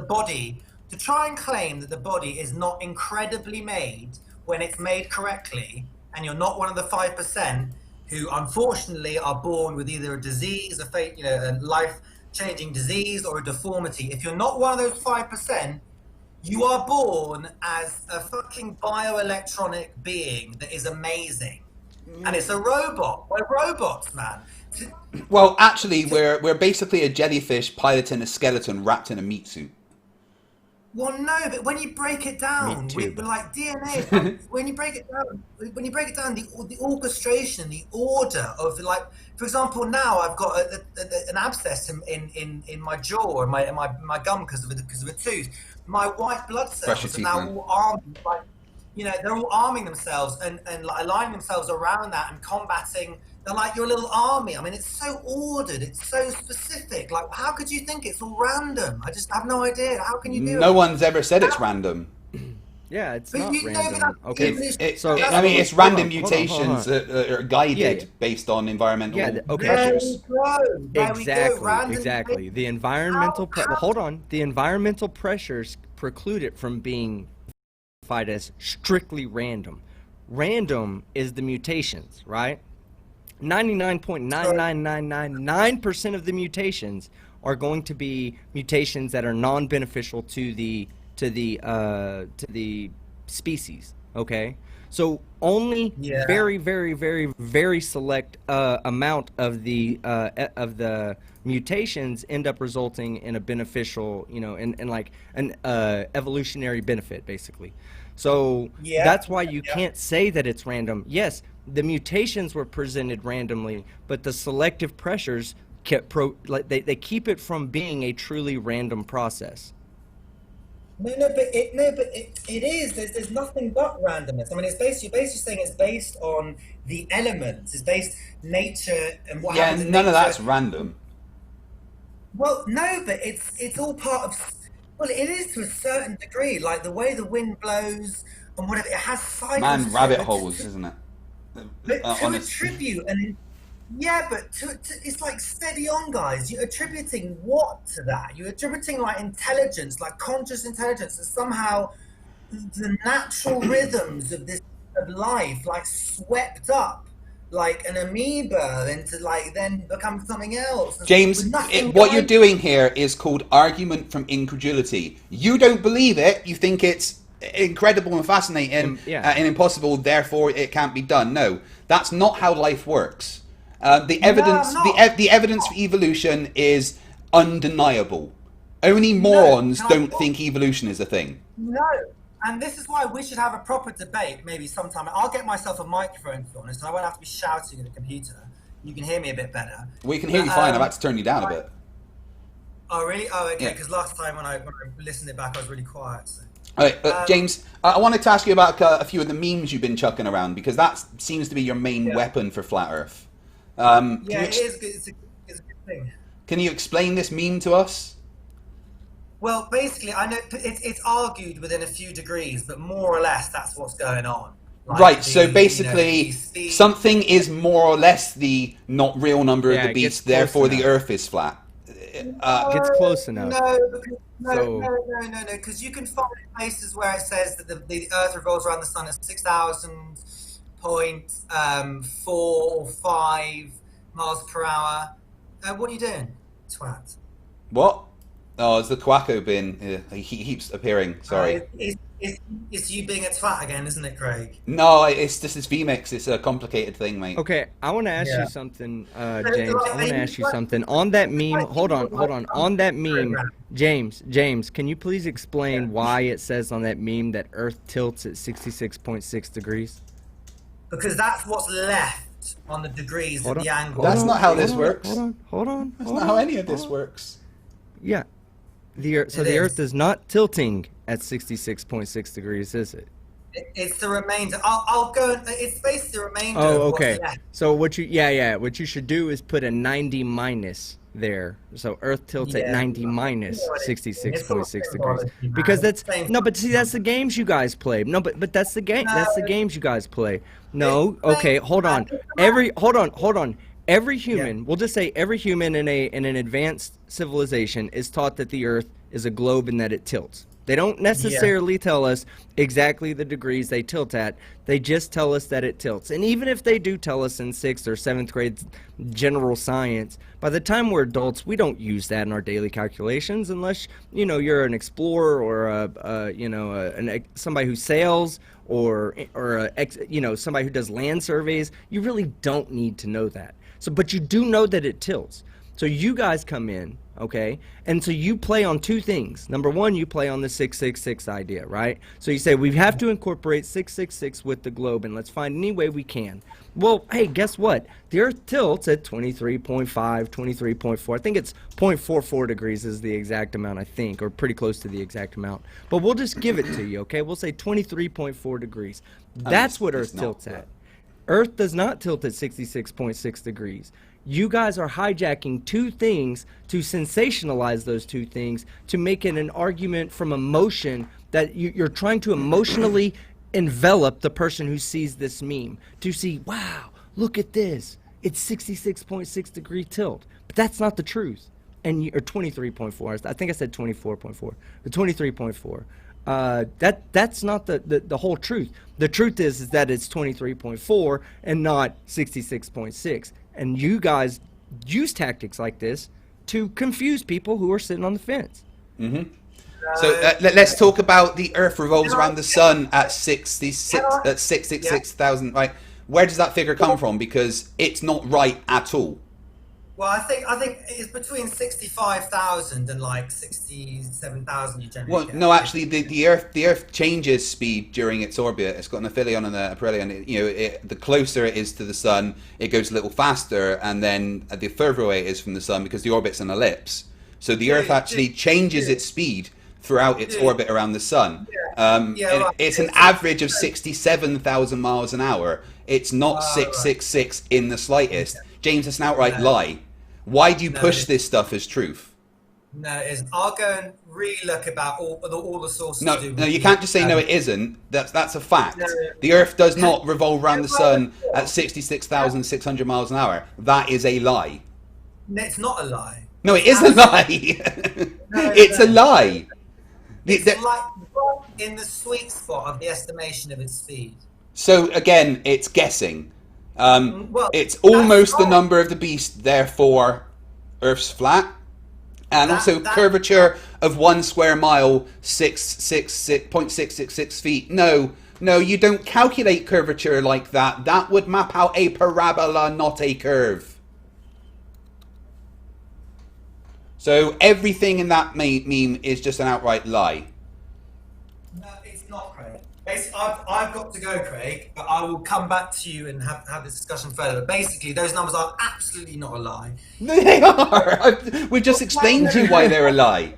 the body is not incredibly made when it's made correctly, and you're not one of the 5% who unfortunately are born with either a disease, a life-changing disease, or a deformity. If you're not one of those 5%, you are born as a fucking bioelectronic being that is amazing. And it's a robot. We're robots, man. Well, actually, we're basically a jellyfish piloting a skeleton wrapped in a meat suit. Well, no, but when you break it down, Me too, with but- like DNA, when you break it down, the orchestration, the order of like, for example, now I've got an abscess in my jaw and my gum because of a tooth. My white blood Brush your cells are teeth, now man. all armed, like, they're all arming themselves and like aligning themselves around that and combating. They're like your little army. I mean, it's so ordered. It's so specific. Like, how could you think it's all random? I just have no idea. How can you do it? No one's ever said it's random. Yeah, it's But not you know, random. but Okay, I mean, it's hold random on, mutations hold on. that are guided Yeah. based on environmental Yeah, okay. pressures. There we go. Random Exactly. The environmental hold on. The environmental pressures preclude it from being classified as strictly random. Random is the mutations, right? 99.99999% of the mutations are going to be mutations that are non-beneficial to the species. Okay, so only very, very, very, very select amount of the mutations end up resulting in a beneficial, in like an evolutionary benefit, basically. So that's why you can't say that it's random. Yes, the mutations were presented randomly, but the selective pressures they keep it from being a truly random process. No, but it is. There's nothing but randomness. I mean, you're basically saying it's based on the elements. It's based nature and what Yeah, happens in none of nature. that's random. Well, no, but it's all part of. Well, it is to a certain degree, like the way the wind blows and whatever. It has cycles. Man, rabbit holes, isn't it? But to Honest. attribute and but it's like steady on, guys. You're attributing what to that? You're attributing like intelligence, like conscious intelligence, and somehow the natural rhythms of life, like swept up like an amoeba into like then become something else. James, what you're doing here is called argument from incredulity. You don't believe it. You think it's incredible and fascinating and impossible, therefore it can't be done. No, that's not how life works. The evidence for evolution is undeniable. Only morons don't think evolution is a thing. No, and this is why we should have a proper debate maybe sometime. I'll get myself a microphone, to be honest, and I won't have to be shouting at the computer. You can hear me a bit better. We can hear you fine. I've had to turn you down a bit. Oh, really? Oh, okay, because last time when I listened it back, I was really quiet. So. All right, James, I wanted to ask you about a few of the memes you've been chucking around, because that seems to be your main weapon for Flat Earth. It is good. It's a good thing. Can you explain this meme to us? Well, basically, I know it's argued within a few degrees, but more or less that's what's going on. Like right, so basically something is more or less the not real number of the beast, therefore the Earth is flat. Gets close enough. No, because you can find places where it says that the Earth revolves around the Sun at 6,000.4 or 5 miles per hour. What are you doing, twat? What? Oh, it's the Quacko bin. He keeps appearing. Sorry. It's you being a twat again, isn't it, Craig? No, it's just this VMix. It's a complicated thing, mate. Okay, I want to ask you something, James. I want to ask you something. On that meme, hold on. On that meme, James, can you please explain why it says on that meme that Earth tilts at 66.6 degrees? Because that's what's left on the degrees of the angle. That's not how this works. Hold on. That's not how any of this works. Yeah. The Earth is not tilting at 66.6 degrees, is it? It's the remainder. I'll go. It's basically the remainder. Oh, of okay. what's left. So what you should do is put a 90 minus there. So Earth tilts at 90 minus 66.6 degrees. Because that's but see, that's the games you guys play. No, but that's the game. That's the games you guys play. No, okay, hold on. Hold on. Every human, we'll just say every human in an advanced civilization is taught that the Earth is a globe and that it tilts. They don't necessarily tell us exactly the degrees they tilt at. They just tell us that it tilts. And even if they do tell us in 6th or 7th grade general science, by the time we're adults, we don't use that in our daily calculations unless, you're an explorer or somebody who sails or somebody who does land surveys. You really don't need to know that. But you do know that it tilts. So you guys come in, Okay, and so you play on two things. Number one, you play on the 666 idea, right? So you say we have to incorporate 666 with the globe, and let's find any way we can. Well, hey, guess what? The Earth tilts at 23.5, 23.4. I think it's 0.44 degrees is the exact amount, I think, or pretty close to the exact amount. But we'll just give it to you, okay? We'll say 23.4 degrees. That's what Earth tilts at. Earth does not tilt at 66.6 degrees. You guys are hijacking two things to sensationalize those two things to make it an argument from emotion that you're trying to emotionally envelop the person who sees this meme to see, wow, look at this. It's 66.6 degree tilt. But that's not the truth. And or 23.4. I think I said 24.4. But 23.4. That's not the whole truth. The truth is that it's 23.4 and not 66.6. And you guys use tactics like this to confuse people who are sitting on the fence. Mm-hmm. So let's talk about the Earth revolves around the sun at 66,000. Right? Where does that figure come from? Because it's not right at all. Well, I think it's between 65,000 and like 67,000. You generally Well, get. no, actually, the Earth changes speed during its orbit. It's got an aphelion and a perihelion. The closer it is to the sun, it goes a little faster, and then the further away it is from the sun, because the orbit's an ellipse. So the Earth actually changes its speed throughout its orbit around the sun. It's an average of 67,000 miles an hour. It's not 666 in the slightest. James, it's an outright lie. Why do you push this stuff as truth? No, it isn't. I'll go and re-look about all the sources. No, you can't just say no, it isn't. That's a fact. The Earth does not revolve around the sun at 66,600 miles an hour. That is a lie. It's not a lie. No, it is a lie. It's a lie. It's like in the sweet spot of the estimation of its speed. So again, it's guessing. Well, it's almost the number of the beast, therefore Earth's flat. And also curvature of 1 square mile, 0.666 feet. No, you don't calculate curvature like that. That would map out a parabola, not a curve. So everything in that meme is just an outright lie. No, it's not, Craig. I've got to go, Craig, but I will come back to you and have this discussion further. But basically, those numbers are absolutely not a lie. They are. We've just explained to you why they're a lie.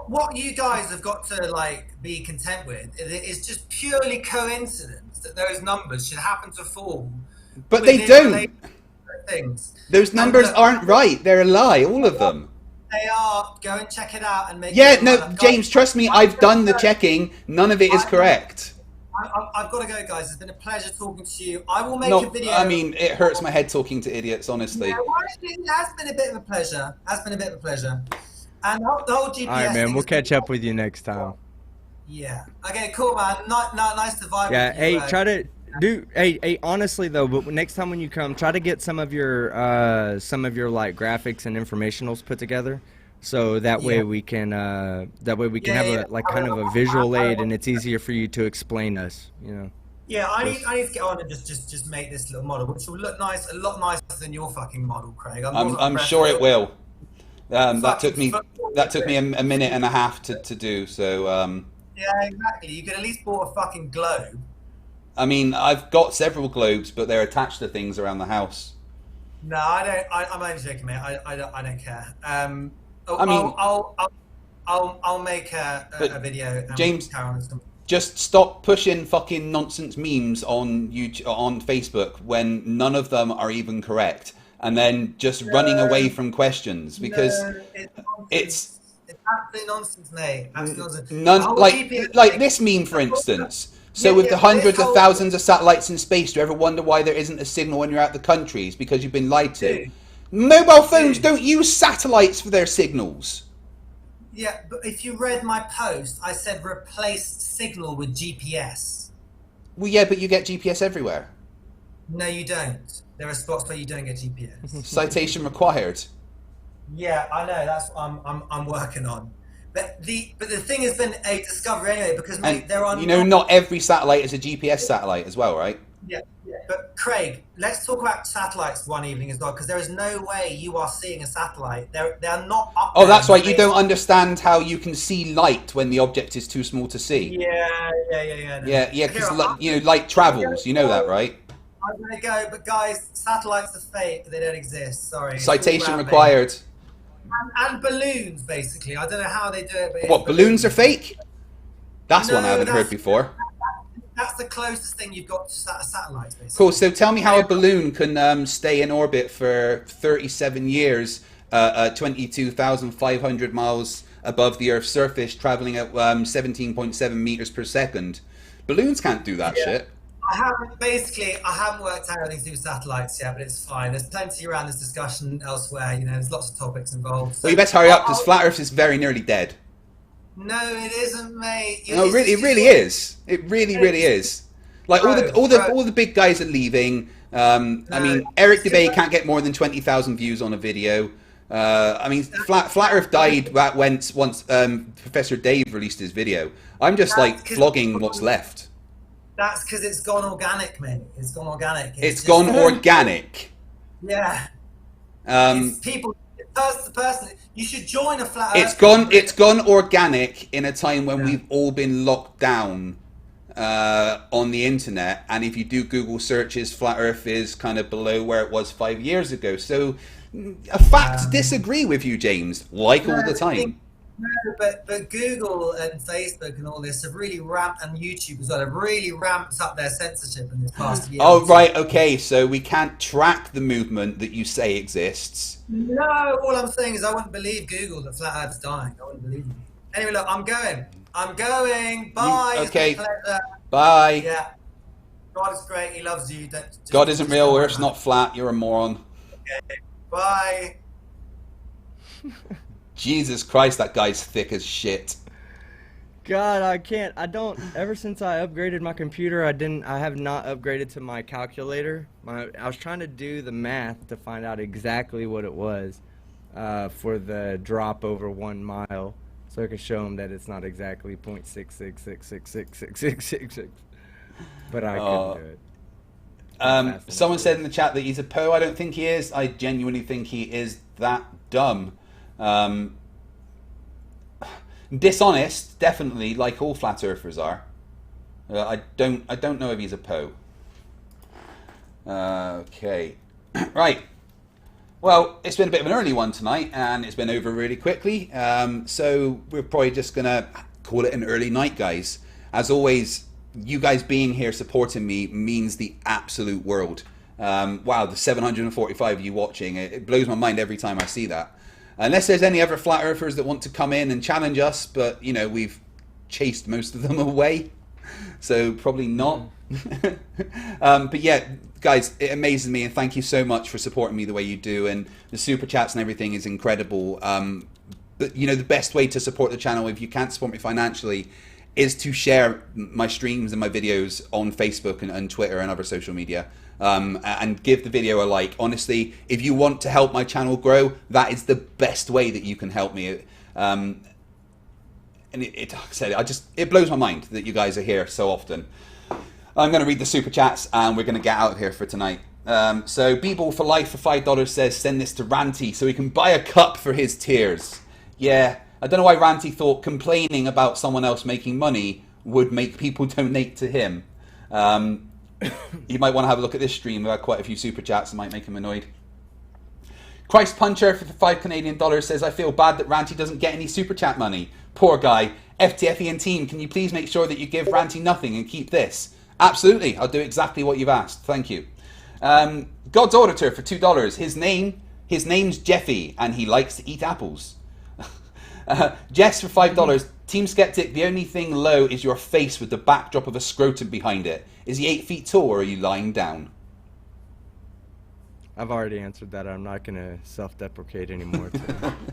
What you guys have got to be content with is just purely coincidence that those numbers should happen to fall. But they don't. Things. Those numbers aren't right. They're a lie, all of them. They are. Go and check it out and make. Yeah, no, James, trust me, I've done the checking. None of it is correct. I've got to go, guys. It's been a pleasure talking to you. I will make a video. I mean, it hurts my head talking to idiots, honestly. Yeah, it has been a bit of a pleasure. And the whole GPS. All right, man. We'll catch up with you next time. Yeah. Okay. Cool, man. Nice to vibe. Yeah. With you, Hey, try to do. Hey. Honestly, though, but next time when you come, try to get some of your like graphics and informationals put together. So that way we can have a kind of a visual aid, and it's easier for you to explain us, Yeah, I need to get on and just make this little model, which will look nice, a lot nicer than your fucking model, Craig. I'm sure it will. That took me a minute and a half to do. So. Yeah, exactly. You could at least bought a fucking globe. I mean, I've got several globes, but they're attached to things around the house. No, I don't. I'm only joking, mate. I don't care. I'll make a video. And James, just stop pushing fucking nonsense memes on Facebook when none of them are even correct, and then just running away from questions because it's absolute nonsense, mate. Absolute nonsense. Like this meme, for instance. So with the hundreds of thousands of satellites in space, do you ever wonder why there isn't a signal when you're out the countries? Because you've been lied to. Mobile phones don't use satellites for their signals. Yeah, but if you read my post, I said replace signal with GPS. Well, yeah, but you get GPS everywhere. No, you don't. There are spots where you don't get GPS. Citation required. Yeah, I know. That's what I'm working on. But the thing has been a discovery anyway, because mate, there are not every satellite is a GPS satellite as well, right? Yeah, yeah. But Craig, let's talk about satellites one evening as well, because there is no way you are seeing a satellite. They're not up Oh, there that's in right. You space. don't understand how you can see light when the object is too small to see. Yeah. No. Yeah, yeah, Okay, because right, light I'm gonna travels. You know that, go. right? I'm gonna go. But guys, satellites are fake. They don't exist. Sorry, it's all Citation ground based. required. And balloons, basically. I don't know how they do it, but it's What, balloons are balloons. fake? That's one I No, haven't heard before. that's the closest thing you've got to satellites, Cool. basically. So tell me how a balloon can stay in orbit for 37 years, 22,500 miles above the Earth's surface, traveling at 17.7 meters per second. Balloons can't do that shit. I haven't worked out anything to do with satellites yet, but it's fine. There's plenty around this discussion elsewhere. There's lots of topics involved. So Well, you best hurry up because Flat Earth is very nearly dead. No, it isn't, mate. No, really, it really is. It really, really is. Like all the big guys are leaving. I mean, Eric Debay can't get more than 20,000 views on a video. I mean, Flat Earth died once Professor Dave released his video. I'm just like flogging what's left. That's because it's gone organic, mate. It's gone organic. It's gone organic. Yeah. It's people, person to person. You should join a Flat Earth. It's gone organic in a time when we've all been locked down on the internet, and if you do Google searches, Flat Earth is kind of below where it was 5 years ago. So, facts disagree with you, James, like all the time. No, but Google and Facebook and all this have really ramped, and YouTube as well, have really ramped up their censorship in this past year. Oh, right, okay, so we can't track the movement that you say exists. No, all I'm saying is I wouldn't believe Google that Flat Earth's dying. I wouldn't believe them. Anyway, look, I'm going. Bye. Okay. It's been a pleasure. Bye. Yeah. God is great. He loves you. God isn't real. Earth's not flat. You're a moron. Okay. Bye. Jesus Christ, that guy's thick as shit. God, I can't. I don't. Ever since I upgraded my computer, I have not upgraded to my calculator. I was trying to do the math to find out exactly what it was for the drop over 1 mile, so I could show him that it's not exactly 0.66666666. But I couldn't do it. Someone said in the chat that he's a Poe. I don't think he is. I genuinely think he is that dumb. Dishonest, definitely, like all flat earthers are. I don't know if he's a Poe. Okay, right. Well, it's been a bit of an early one tonight, and it's been over really quickly. So we're probably just gonna call it an early night, guys. As always, you guys being here supporting me means the absolute world. Wow, the 745 of you watching, it blows my mind every time I see that. Unless there's any other flat earthers that want to come in and challenge us, but we've chased most of them away, so probably not. But yeah, guys, it amazes me, and thank you so much for supporting me the way you do, and the super chats and everything is incredible. But the best way to support the channel, if you can't support me financially, is to share my streams and my videos on Facebook and Twitter and other social media. And give the video a like. Honestly, if you want to help my channel grow, that is the best way that you can help me. And like I said, it blows my mind that you guys are here so often. I'm going to read the super chats and we're going to get out of here for tonight. So B-Ball for Life for $5 says, send this to Ranty so he can buy a cup for his tears. Yeah, I don't know why Ranty thought complaining about someone else making money would make people donate to him. You might want to have a look at this stream. We've had quite a few super chats that might make him annoyed. Christ Puncher for the $5 Canadian says, I feel bad that Ranty doesn't get any super chat money. Poor guy. FTFE and team, can you please make sure that you give Ranty nothing and keep this? Absolutely. I'll do exactly what you've asked. Thank you. God's Auditor for $2. His name's Jeffy and he likes to eat apples. Jess for $5. Team Skeptic, the only thing low is your face with the backdrop of a scrotum behind it. Is he 8 feet tall or are you lying down? I've already answered that. I'm not going to self-deprecate anymore to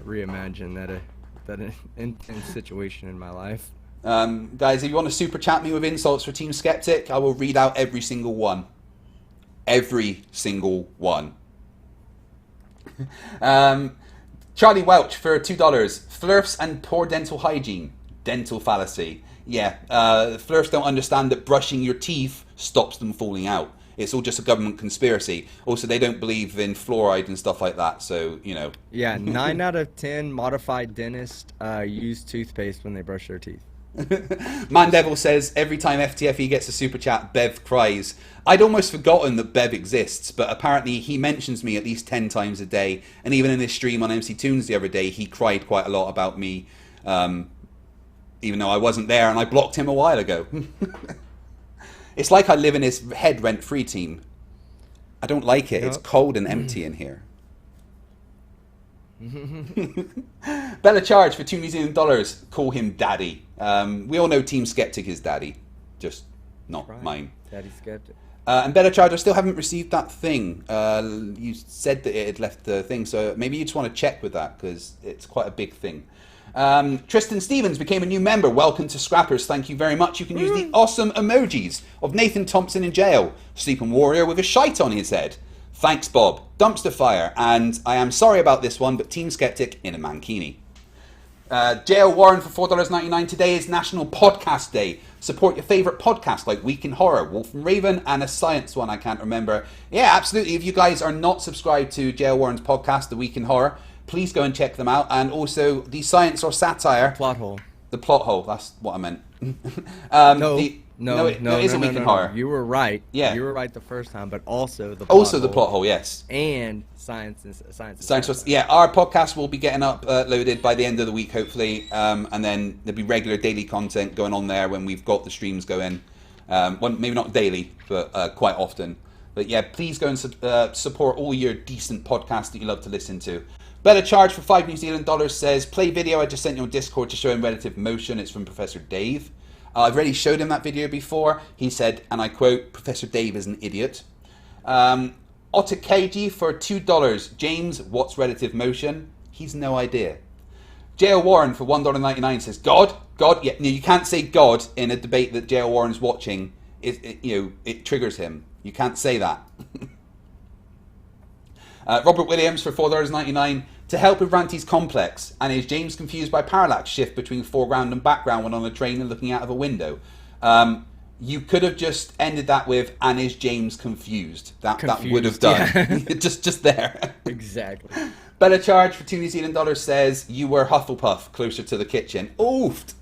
reimagine that intense situation in my life. Guys, if you want to super chat me with insults for Team Skeptic, I will read out every single one. Every single one. Charlie Welch for $2. Flerfs and poor dental hygiene. Dental fallacy. Yeah, Flerfs don't understand that brushing your teeth stops them falling out. It's all just a government conspiracy. Also, they don't believe in fluoride and stuff like that, so, you know. Yeah, 9 out of 10 modified dentists use toothpaste when they brush their teeth. Mandevil says, every time FTFE gets a super chat, Bev cries. I'd almost forgotten that Bev exists, but apparently he mentions me at least 10 times a day, and even in his stream on MC Tunes the other day, he cried quite a lot about me, even though I wasn't there, and I blocked him a while ago. It's like I live in his head rent-free, team. I don't like it. It's cold and empty in here. Bella Charge for $2 New Zealand. Call him Daddy. We all know Team Skeptic is Daddy. Just not mine. Daddy Skeptic. And Bella Charge, I still haven't received that thing. You said that it had left the thing, so maybe you just want to check with that, because it's quite a big thing. Tristan Stevens became a new member. Welcome to Scrappers. Thank you very much. You can use the awesome emojis of Nathan Thompson in jail, Sleeping Warrior with a shite on his head. Thanks, Bob. Dumpster Fire. And I am sorry about this one, but Team Skeptic in a mankini. JL Warren for $4.99. Today is National Podcast Day. Support your favourite podcast like Week in Horror, Wolf and Raven, and a science one I can't remember. Yeah, absolutely. If you guys are not subscribed to JL Warren's podcast, The Week in Horror, please go and check them out. And also the science or satire. Plot hole. The plot hole. That's what I meant. No, it is a Week in Horror. You were right. Yeah. You were right the first time, but also the plot hole. The plot hole, yes. And science. Yeah, our podcast will be getting uploaded by the end of the week, hopefully. And then there'll be regular daily content going on there when we've got the streams going. Well, maybe not daily, but quite often. But yeah, please go and support all your decent podcasts that you love to listen to. Better Charge for $5 New Zealand says, play video I just sent you on Discord to show him relative motion. It's from Professor Dave. I've already showed him that video before. He said, and I quote, Professor Dave is an idiot. Otakagi for $2. James, what's relative motion? He's no idea. J.L. Warren for $1.99 says, God? Yeah, no, you can't say God in a debate that J.L. Warren's watching. It triggers him. You can't say that. Robert Williams for $4.99. To help with Ranty's complex, and is James confused by parallax shift between foreground and background when on a train and looking out of a window? You could have just ended that with, and is James confused? That would have done. Yeah. just there. Exactly. Better Charge for $2 New Zealand says, you were Hufflepuff, closer to the kitchen. Oofed.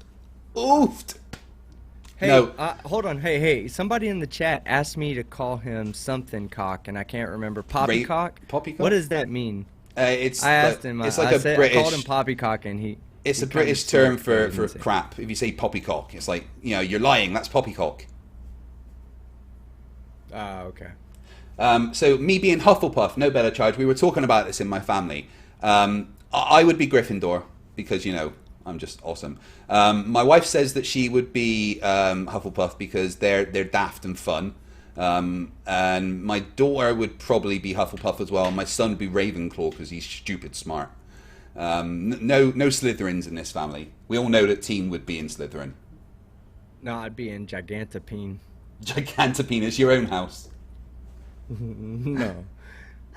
Hey, no. Hold on. Hey, somebody in the chat asked me to call him something cock, and I can't remember. Poppycock? Poppycock? What does that mean? I asked him. It's like I called him poppycock, and it's a British term for crap. If you say poppycock, it's like, you're lying. That's poppycock. Okay. So me being Hufflepuff, no Better Charge. We were talking about this in my family. I would be Gryffindor because I'm just awesome. My wife says that she would be Hufflepuff because they're daft and fun. And my daughter would probably be Hufflepuff as well. My son would be Ravenclaw because he's stupid smart. No Slytherins in this family. We all know that Team would be in Slytherin. No, I'd be in Gigantopine. Gigantopine is your own house. No,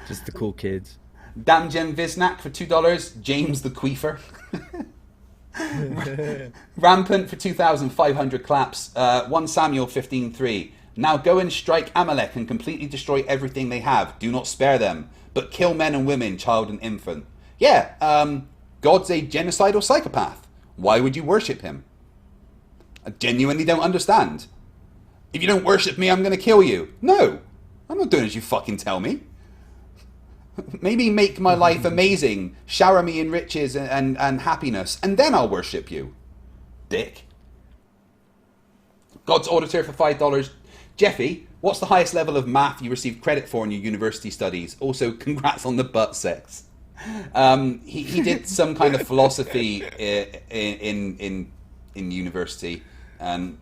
just the cool kids. Damjen Visnak for $2. James the Queefer. Rampant for 2,500 claps. 1 Samuel 15:3. Now go and strike Amalek and completely destroy everything they have. Do not spare them, but kill men and women, child and infant. Yeah, God's a genocidal psychopath. Why would you worship him? I genuinely don't understand. If you don't worship me, I'm going to kill you. No, I'm not doing as you fucking tell me. Maybe make my life amazing, shower me in riches and happiness, and then I'll worship you. Dick. God's Auditor for $5. Jeffy, what's the highest level of math you received credit for in your university studies? Also, congrats on the butt sex. He did some kind of philosophy in university, and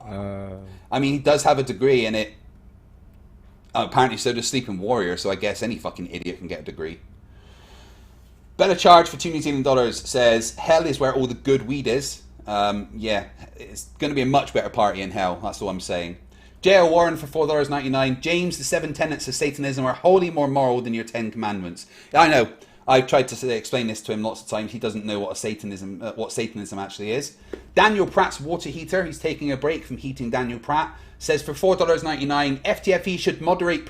I mean, he does have a degree in it. Apparently so does Sleeping Warrior, so I guess any fucking idiot can get a degree. Better Charge for $2 New Zealand says, hell is where all the good weed is. Yeah, it's going to be a much better party in hell, that's all I'm saying. J.L. Warren for $4.99. James, the 7 tenets of Satanism are wholly more moral than your 10 commandments. I know. I've tried to explain this to him lots of times. He doesn't know what Satanism actually is. Daniel Pratt's water heater. He's taking a break from heating Daniel Pratt. Says for $4.99, FTFE should moderate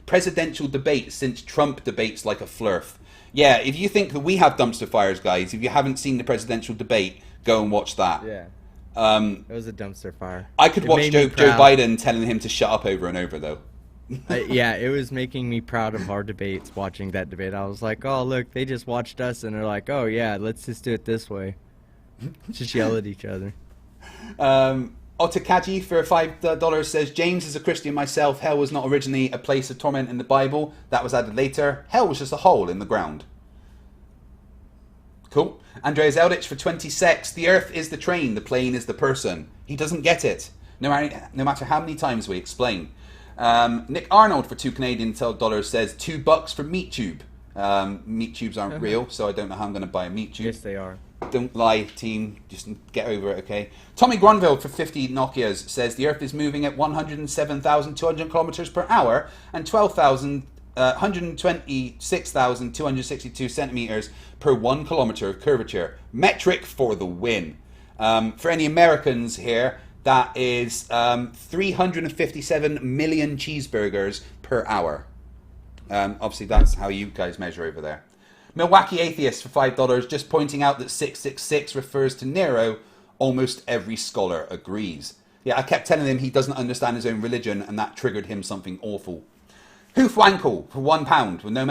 presidential debates since Trump debates like a Flerf. Yeah, if you think that we have dumpster fires, guys, if you haven't seen the presidential debate, go and watch that. Yeah. It was a dumpster fire. I could watch Joe Biden telling him to shut up over and over, though. Yeah, it was making me proud of our debates, watching that debate. I was like, oh, look, they just watched us, and they're like, oh, yeah, let's just do it this way. Just yell at each other. Otakaji for $5 says, James is a Christian myself. Hell was not originally a place of torment in the Bible. That was added later. Hell was just a hole in the ground. Cool. Andreas Eldritch for 20 secs. The earth is the train. The plane is the person. He doesn't get it. No matter how many times we explain. Nick Arnold for $2 says, $2 for meat tube. Meat tubes aren't real, so I don't know how I'm going to buy a meat tube. Yes, they are. Don't lie, team. Just get over it, okay? Tommy Gronville for 50 Nokias says the Earth is moving at 107,200 kilometers per hour and 126,262 centimeters per 1 kilometer of curvature. Metric for the win. For any Americans here, that is 357 million cheeseburgers per hour. Obviously, that's how you guys measure over there. Milwaukee Atheist for $5, just pointing out that 666 refers to Nero. Almost every scholar agrees. Yeah, I kept telling him he doesn't understand his own religion, and that triggered him something awful. Hoof Wankle for £1 with no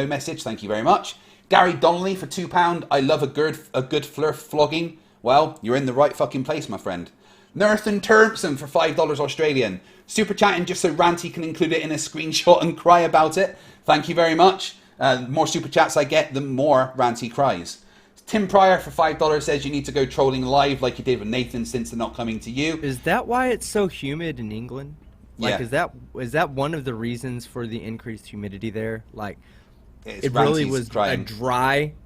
message. Thank you very much. Gary Donnelly for £2. I love a good Flerf flogging. Well, you're in the right fucking place, my friend. Nerthan Terpson for $5 Australian. Super chatting just so Ranty can include it in a screenshot and cry about it. Thank you very much. The more super chats I get, the more Ranty cries. Tim Pryor for $5 says you need to go trolling live like you did with Nathan since they're not coming to you. Is that why it's so humid in England? Like, yeah. is that one of the reasons for the increased humidity there? Like, it Ranty's really was crying.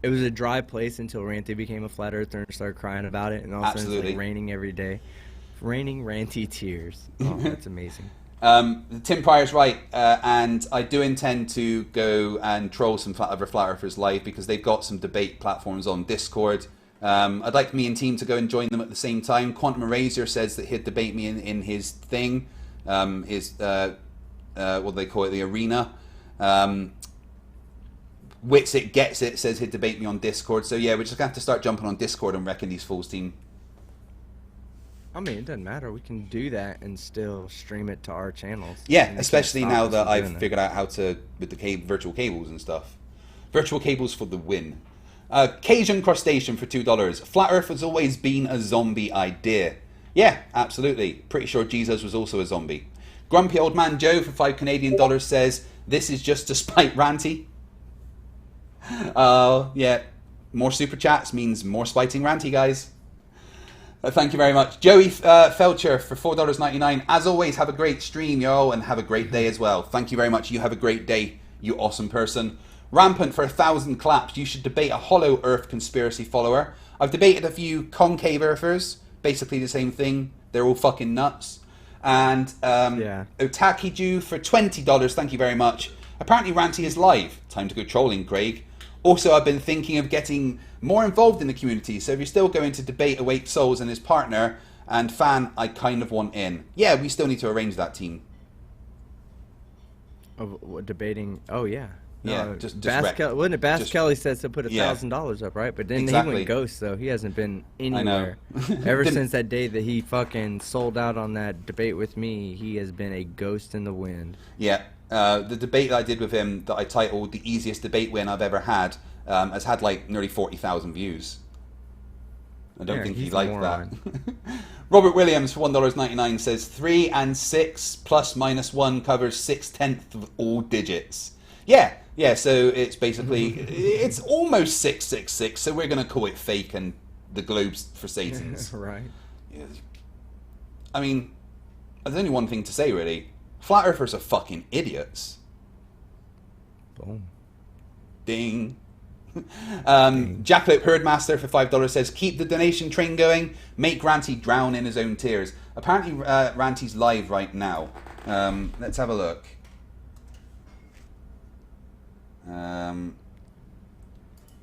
It was a dry place until Ranty became a flat earther and started crying about it, and all of a sudden it's like raining every day. Raining Ranty tears. Oh, that's amazing. Tim Pryor's right, and I do intend to go and troll some other Flat Earthers live because they've got some debate platforms on Discord. I'd like me and team to go and join them at the same time. Quantum Eraser says that he'd debate me in his thing, what do they call it, the arena. Witsit Gets It says he'd debate me on Discord. So yeah, we're just going to have to start jumping on Discord and wrecking these fools, team. I mean, it doesn't matter. We can do that and still stream it to our channels. Yeah, especially now that I've figured out how to, with the virtual cables and stuff. Virtual cables for the win. Cajun Crustacean for $2. Flat Earth has always been a zombie idea. Yeah, absolutely. Pretty sure Jesus was also a zombie. Grumpy Old Man Joe for $5 says, this is just to spite Ranty. Yeah, more super chats means more spiting Ranty, guys. Thank you very much. Joey Felcher for $4.99. As always, have a great stream, yo, and have a great day as well. Thank you very much. You have a great day, you awesome person. Rampant for 1,000 claps. You should debate a hollow earth conspiracy follower. I've debated a few concave earthers. Basically the same thing. They're all fucking nuts. And Otakiju for $20. Thank you very much. Apparently Ranty is live. Time to go trolling, Craig. Also, I've been thinking of getting more involved in the community, so if you're still going to debate Awake Souls and his partner and Fan, I kind of want in. Yeah, we still need to arrange that, team. Debating, oh yeah. Yeah, wasn't it Bass Kelly says to put $1,000 up, right? But then he went ghost, so he hasn't been anywhere. Ever since that day that he fucking sold out on that debate with me, he has been a ghost in the wind. Yeah. The debate that I did with him that I titled The Easiest Debate Win I've Ever Had has had like nearly 40,000 views. I don't think he liked that. Robert Williams for $1.99 says 3 and 6 plus minus 1 covers 6/10 of all digits. Yeah, so it's basically, it's almost 666, so we're going to call it fake and the globes for Satan's. Right. I mean, there's only one thing to say really. Flat Earthers are fucking idiots. Boom. Ding. Jackalope Herdmaster for $5 says, keep the donation train going, make Ranty drown in his own tears. Apparently Ranty's live right now. Let's have a look.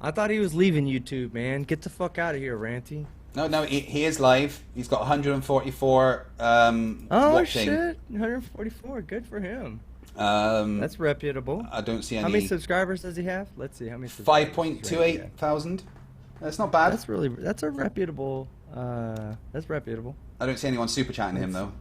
I thought he was leaving YouTube, man. Get the fuck out of here, Ranty. No, he is live. He's got 144 Oh watching. shit, 144. Good for him. That's reputable. I don't see any. How many subscribers does he have? Let's see how many. 5.28 thousand. That's not bad. That's a reputable. That's reputable. I don't see anyone super chatting him though.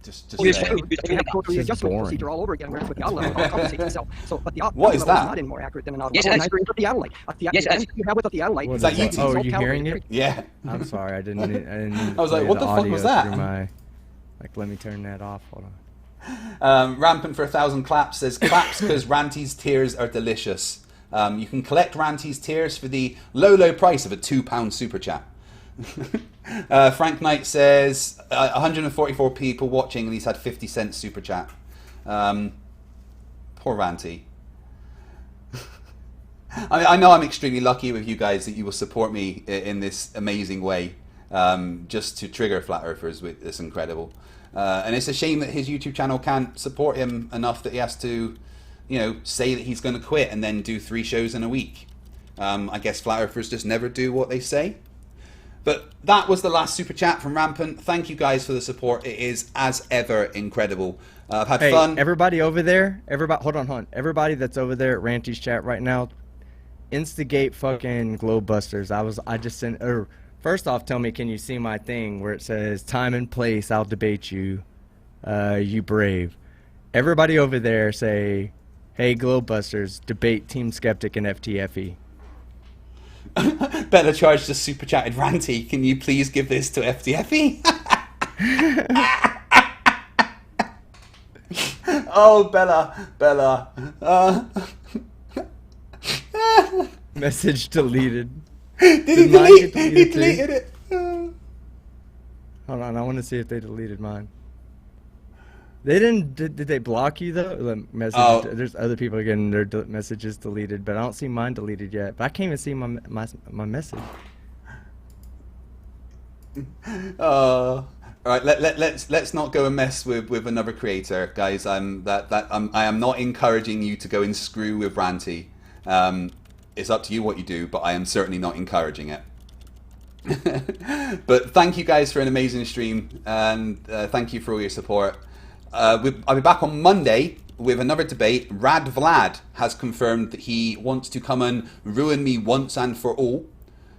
Just This saying. is boring. All over again, with the outlet, compensate itself. So, but the What is that? not any more accurate than an outlet. Yes, Yes, the theodolite. Yes, you have with the theodolite. Is that you? Oh, are you hearing it? Yeah. I'm sorry, I didn't. I was like, what the fuck was that? Let me turn that off. Hold on. Rampant for 1,000 claps says claps because Ranty's tears are delicious. You can collect Ranty's tears for the low price of a £2 super chat. Frank Knight says 144 people watching and he's had 50-cent super chat. Poor Ranty. I know I'm extremely lucky with you guys that you will support me in this amazing way, just to trigger Flat Earthers with this incredible. And it's a shame that his YouTube channel can't support him enough that he has to, say that he's going to quit and then do 3 shows in a week. I guess Flat Earthers just never do what they say. But that was the last super chat from Rampant. Thank you guys for the support. It is, as ever, incredible. I've had fun. Everybody over there, hold on. Everybody that's over there at Ranty's chat right now, instigate fucking globe busters. I just sent. First off, tell me, can you see my thing where it says time and place? I'll debate you, you brave. Everybody over there say, hey, globe busters, debate Team Skeptic and FTFE. Bella Charge just super chatted, Ranty, can you please give this to FTFE? Oh, Bella. Message deleted. Did he delete? He deleted it. Hold on, I want to see if they deleted mine. They didn't. Did they block you though? The message. Oh. There's other people getting their messages deleted, but I don't see mine deleted yet. But I can't even see my message. All right, let's not go and mess with another creator, guys. I am not encouraging you to go and screw with Ranty. It's up to you what you do, but I am certainly not encouraging it. But thank you guys for an amazing stream, and thank you for all your support. I'll be back on Monday with another debate. Rad Vlad has confirmed that he wants to come and ruin me once and for all.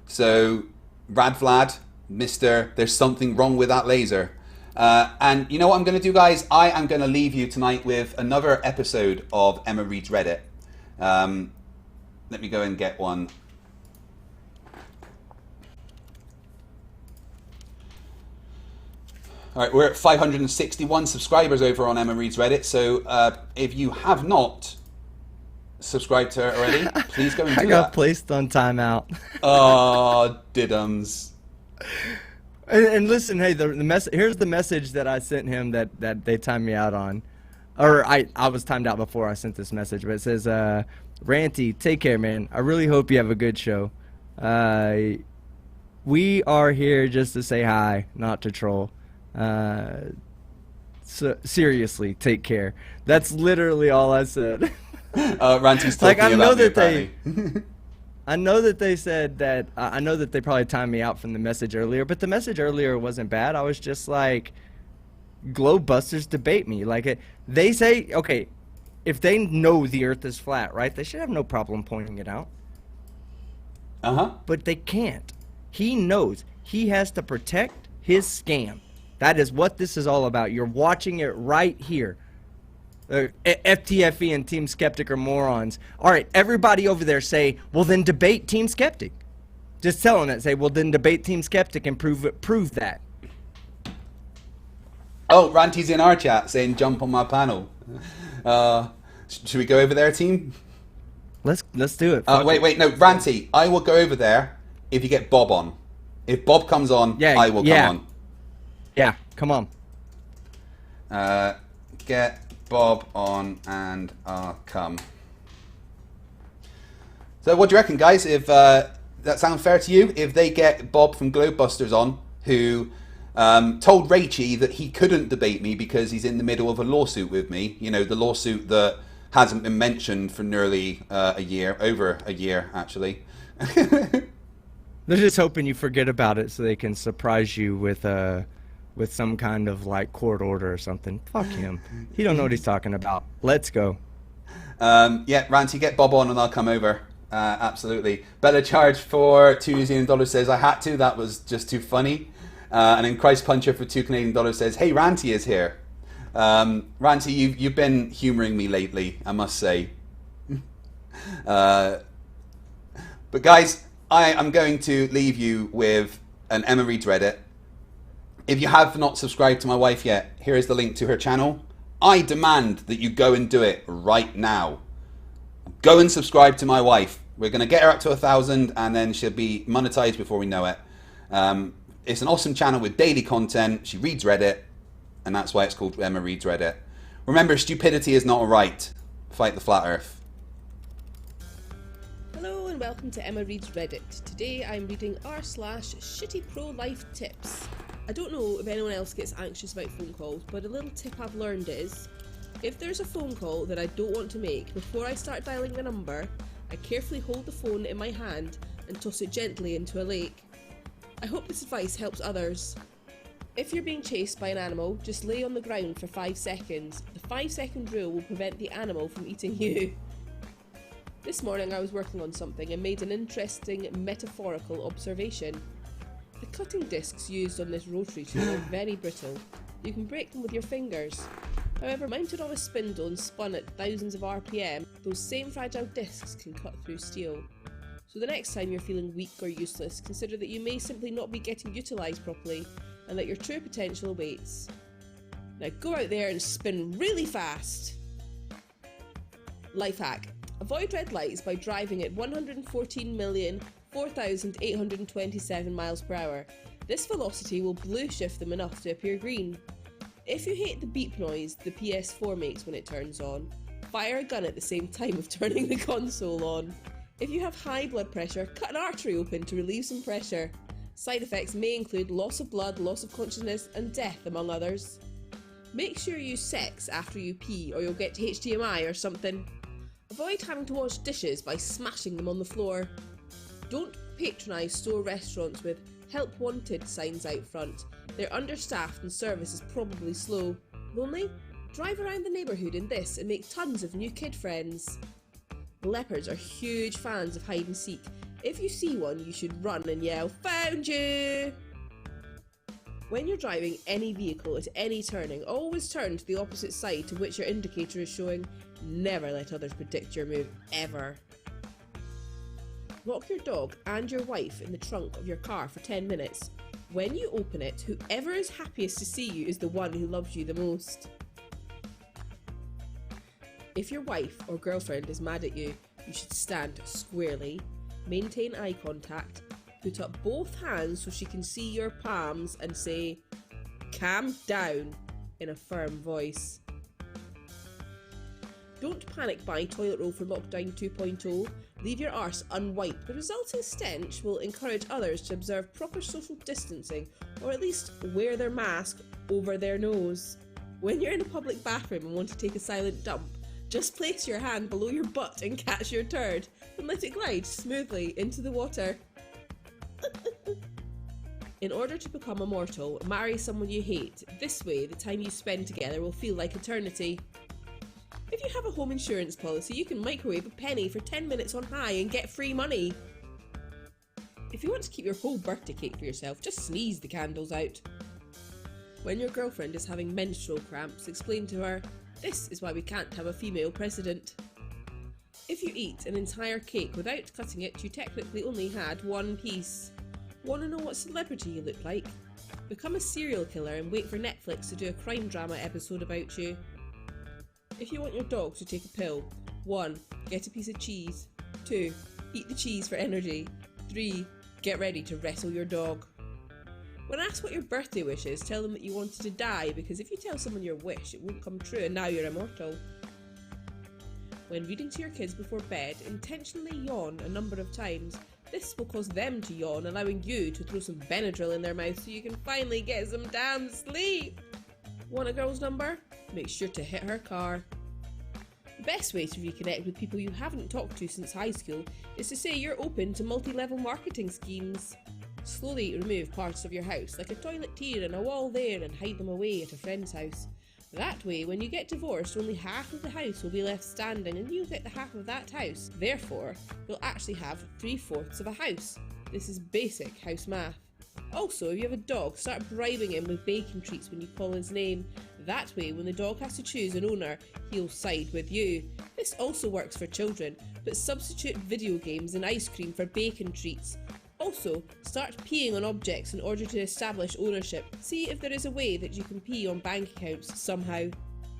So, Rad Vlad, Mr. There's something wrong with that laser. And you know what I'm going to do, guys? I am going to leave you tonight with another episode of Emma Reads Reddit. Let me go and get one. All right, we're at 561 subscribers over on Emma Reads Reddit. So if you have not subscribed to her already, please go and do that. I got placed on timeout. Oh, diddums. And listen, hey, here's the message that I sent him that they timed me out on. Or I was timed out before I sent this message, but it says, Ranty, take care, man. I really hope you have a good show. We are here just to say hi, not to troll. So seriously, take care. That's literally all I said. Ranty's talking I know about me, that apparently. I know that they said that. I know that they probably timed me out from the message earlier, but the message earlier wasn't bad. I was just like, globe busters debate me. Like they say, okay, if they know the Earth is flat, right? They should have no problem pointing it out. But they can't. He knows. He has to protect his scam. That is what this is all about. You're watching it right here. FTFE and Team Skeptic are morons. All right, everybody over there say, well, then debate Team Skeptic. Just tell them that. Say, well, then debate Team Skeptic and prove that. Oh, Ranty's in our chat saying jump on my panel. Should we go over there, team? Let's do it. Wait, no, Ranty, I will go over there if you get Bob on. If Bob comes on, I will come on. Yeah, come on. Get Bob on and I'll come. So what do you reckon, guys? If that sound fair to you? If they get Bob from Globebusters on, who told Rachy that he couldn't debate me because he's in the middle of a lawsuit with me. You know, the lawsuit that hasn't been mentioned for nearly a year, over a year actually. They're just hoping you forget about it so they can surprise you with some kind of like court order or something. Fuck him. He don't know what he's talking about. Let's go. Yeah, Ranty, get Bob on and I'll come over. Absolutely. Bella Charge for $2 New Zealand dollars says, I had to, that was just too funny. And then Christ Puncher for $2 Canadian dollars says, hey, Ranty is here. Ranty, you've been humouring me lately, I must say. But guys, I am going to leave you with an Emma Reads Reddit. If you have not subscribed to my wife yet, here is the link to her channel. I demand that you go and do it right now. Go and subscribe to my wife. We're going to get her up to 1,000 and then she'll be monetized before we know it. It's an awesome channel with daily content. She reads Reddit, and that's why it's called Emma Reads Reddit. Remember, stupidity is not a right. Fight the flat earth. Hello and welcome to Emma Reads Reddit. Today I'm reading r/shitty pro-life tips. I don't know if anyone else gets anxious about phone calls, but a little tip I've learned is, if there's a phone call that I don't want to make, before I start dialing the number, I carefully hold the phone in my hand and toss it gently into a lake. I hope this advice helps others. If you're being chased by an animal, just lay on the ground for 5 seconds. The 5-second rule will prevent the animal from eating you. This morning I was working on something and made an interesting metaphorical observation. The cutting discs used on this rotary tool are very brittle. You can break them with your fingers. However, mounted on a spindle and spun at thousands of RPM, those same fragile discs can cut through steel. So the next time you're feeling weak or useless, consider that you may simply not be getting utilised properly, and that your true potential awaits. Now go out there and spin really fast! Life hack. Avoid red lights by driving at 114,004,827 miles per hour. This velocity will blue shift them enough to appear green. If you hate the beep noise the PS4 makes when it turns on, fire a gun at the same time of turning the console on. If you have high blood pressure, cut an artery open to relieve some pressure. Side effects may include loss of blood, loss of consciousness, and death, among others. Make sure you use sex after you pee or you'll get HDMI or something. Avoid having to wash dishes by smashing them on the floor. Don't patronise store restaurants with "Help Wanted" signs out front. They're understaffed and service is probably slow. Lonely? Drive around the neighbourhood in this and make tons of new kid friends. Leopards are huge fans of hide and seek. If you see one, you should run and yell, "Found you!" When you're driving any vehicle at any turning, always turn to the opposite side to which your indicator is showing. Never let others predict your move, ever. Lock your dog and your wife in the trunk of your car for 10 minutes. When you open it, whoever is happiest to see you is the one who loves you the most. If your wife or girlfriend is mad at you, you should stand squarely, maintain eye contact, put up both hands so she can see your palms and say, "Calm down," in a firm voice. Don't panic buy toilet roll for lockdown 2.0. Leave your arse unwiped. The resulting stench will encourage others to observe proper social distancing, or at least wear their mask over their nose. When you're in a public bathroom and want to take a silent dump, just place your hand below your butt and catch your turd, and let it glide smoothly into the water. In order to become immortal, marry someone you hate. This way, the time you spend together will feel like eternity. If you have a home insurance policy, you can microwave a penny for 10 minutes on high and get free money. If you want to keep your whole birthday cake for yourself, just sneeze the candles out. When your girlfriend is having menstrual cramps, explain to her, "This is why we can't have a female president." If you eat an entire cake without cutting it, you technically only had one piece. Want to know what celebrity you look like? Become a serial killer and wait for Netflix to do a crime drama episode about you. If you want your dog to take a pill, 1. Get a piece of cheese. 2. Eat the cheese for energy. 3. Get ready to wrestle your dog. When asked what your birthday wish is, tell them that you wanted to die, because if you tell someone your wish, it won't come true and now you're immortal. When reading to your kids before bed, intentionally yawn a number of times. This will cause them to yawn, allowing you to throw some Benadryl in their mouth so you can finally get some damn sleep. Want a girl's number? Make sure to hit her car. The best way to reconnect with people you haven't talked to since high school is to say you're open to multi-level marketing schemes. Slowly remove parts of your house, like a toilet here and a wall there, and hide them away at a friend's house. That way, when you get divorced, only half of the house will be left standing and you'll get the half of that house. Therefore, you'll actually have 3/4 of a house. This is basic house math. Also, if you have a dog, start bribing him with bacon treats when you call his name. That way, when the dog has to choose an owner, he'll side with you. This also works for children, but substitute video games and ice cream for bacon treats. Also, start peeing on objects in order to establish ownership. See if there is a way that you can pee on bank accounts somehow.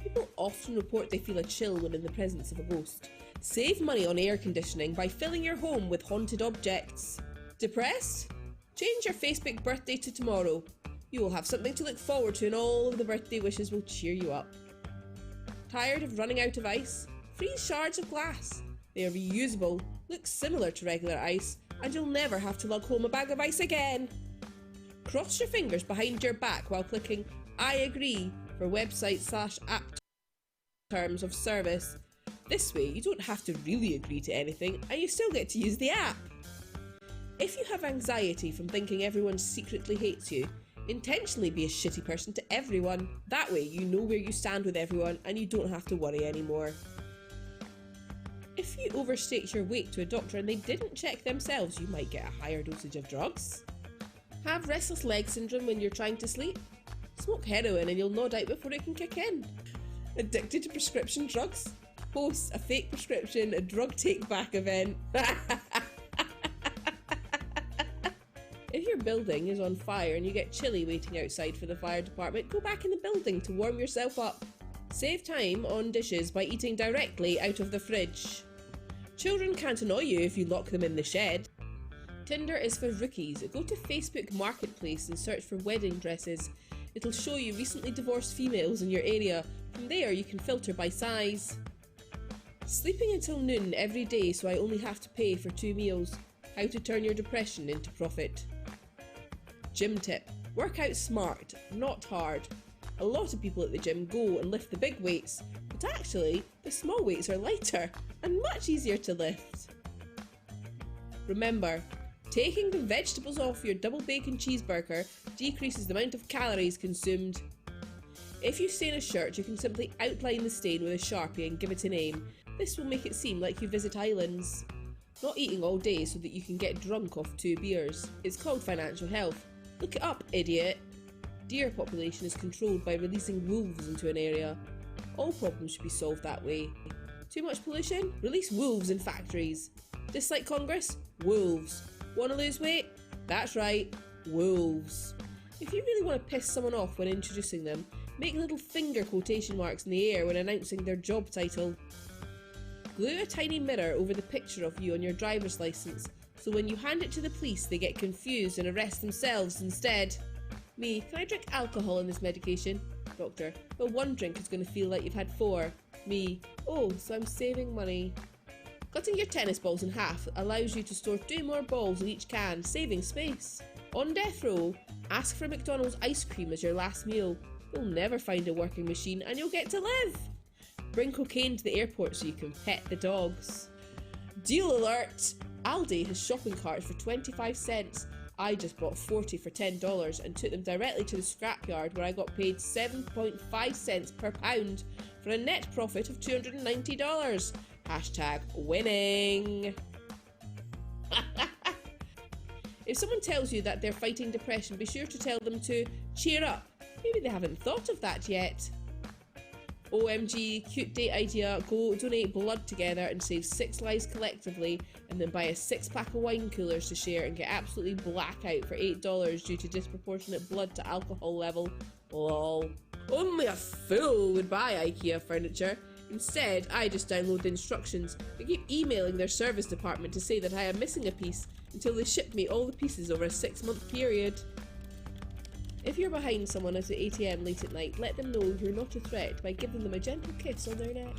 People often report they feel a chill when in the presence of a ghost. Save money on air conditioning by filling your home with haunted objects. Depressed? Change your Facebook birthday to tomorrow. You will have something to look forward to and all of the birthday wishes will cheer you up. Tired of running out of ice? Freeze shards of glass. They are reusable, look similar to regular ice, and you'll never have to lug home a bag of ice again. Cross your fingers behind your back while clicking I agree for website/app terms of service. This way you don't have to really agree to anything and you still get to use the app. If you have anxiety from thinking everyone secretly hates you, intentionally be a shitty person to everyone. That way you know where you stand with everyone and you don't have to worry anymore. If you overstate your weight to a doctor and they didn't check themselves, you might get a higher dosage of drugs. Have restless leg syndrome when you're trying to sleep? Smoke heroin and you'll nod out before it can kick in. Addicted to prescription drugs? Host a fake prescription, a drug take-back event. If your building is on fire and you get chilly waiting outside for the fire department, go back in the building to warm yourself up. Save time on dishes by eating directly out of the fridge. Children can't annoy you if you lock them in the shed. Tinder is for rookies. Go to Facebook Marketplace and search for wedding dresses. It'll show you recently divorced females in your area. From there you can filter by size. Sleeping until noon every day so I only have to pay for 2 meals. How to turn your depression into profit. Gym tip. Work out smart, not hard. A lot of people at the gym go and lift the big weights, but actually the small weights are lighter and much easier to lift. Remember, taking the vegetables off your double bacon cheeseburger decreases the amount of calories consumed. If you stain a shirt, you can simply outline the stain with a Sharpie and give it a name. This will make it seem like you visit islands. Not eating all day so that you can get drunk off 2 beers. It's called financial health. Look it up, idiot. Deer population is controlled by releasing wolves into an area. All problems should be solved that way. Too much pollution? Release wolves in factories. Dislike Congress? Wolves. Want to lose weight? That's right, wolves. If you really want to piss someone off when introducing them, make little finger quotation marks in the air when announcing their job title. Glue a tiny mirror over the picture of you on your driver's license, so when you hand it to the police they get confused and arrest themselves instead. Me, can I drink alcohol in this medication? Doctor, but 1 drink is going to feel like you've had 4. Me, oh, so I'm saving money. Cutting your tennis balls in half allows you to store 2 more balls in each can, saving space. On death row, ask for McDonald's ice cream as your last meal. You'll never find a working machine and you'll get to live. Bring cocaine to the airport so you can pet the dogs. Deal alert! Aldi has shopping carts for 25 cents. I just bought 40 for $10 and took them directly to the scrapyard where I got paid 7.5 cents per pound for a net profit of $290. Hashtag winning. If someone tells you that they're fighting depression, be sure to tell them to cheer up. Maybe they haven't thought of that yet. OMG, cute date idea, go donate blood together and save 6 lives collectively, and then buy a 6-pack of wine coolers to share and get absolutely blackout for $8 due to disproportionate blood to alcohol level. Lol. Only a fool would buy IKEA furniture. Instead, I just download the instructions and keep emailing their service department to say that I am missing a piece until they ship me all the pieces over a 6-month period. If you're behind someone at the ATM late at night, let them know you're not a threat by giving them a gentle kiss on their neck.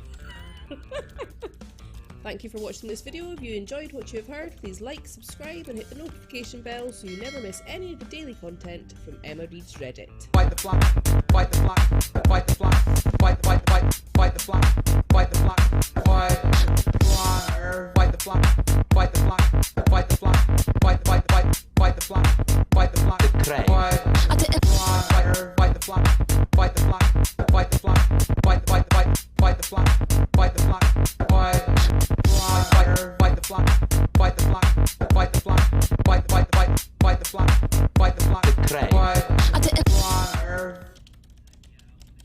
Thank you for watching this video. If you enjoyed what you have heard, please like, subscribe and hit the notification bell so you never miss any of the daily content from Emma Reads Reddit. Fight the flock, fight the flock, fight the flock, fight the flock, fight the flock. Why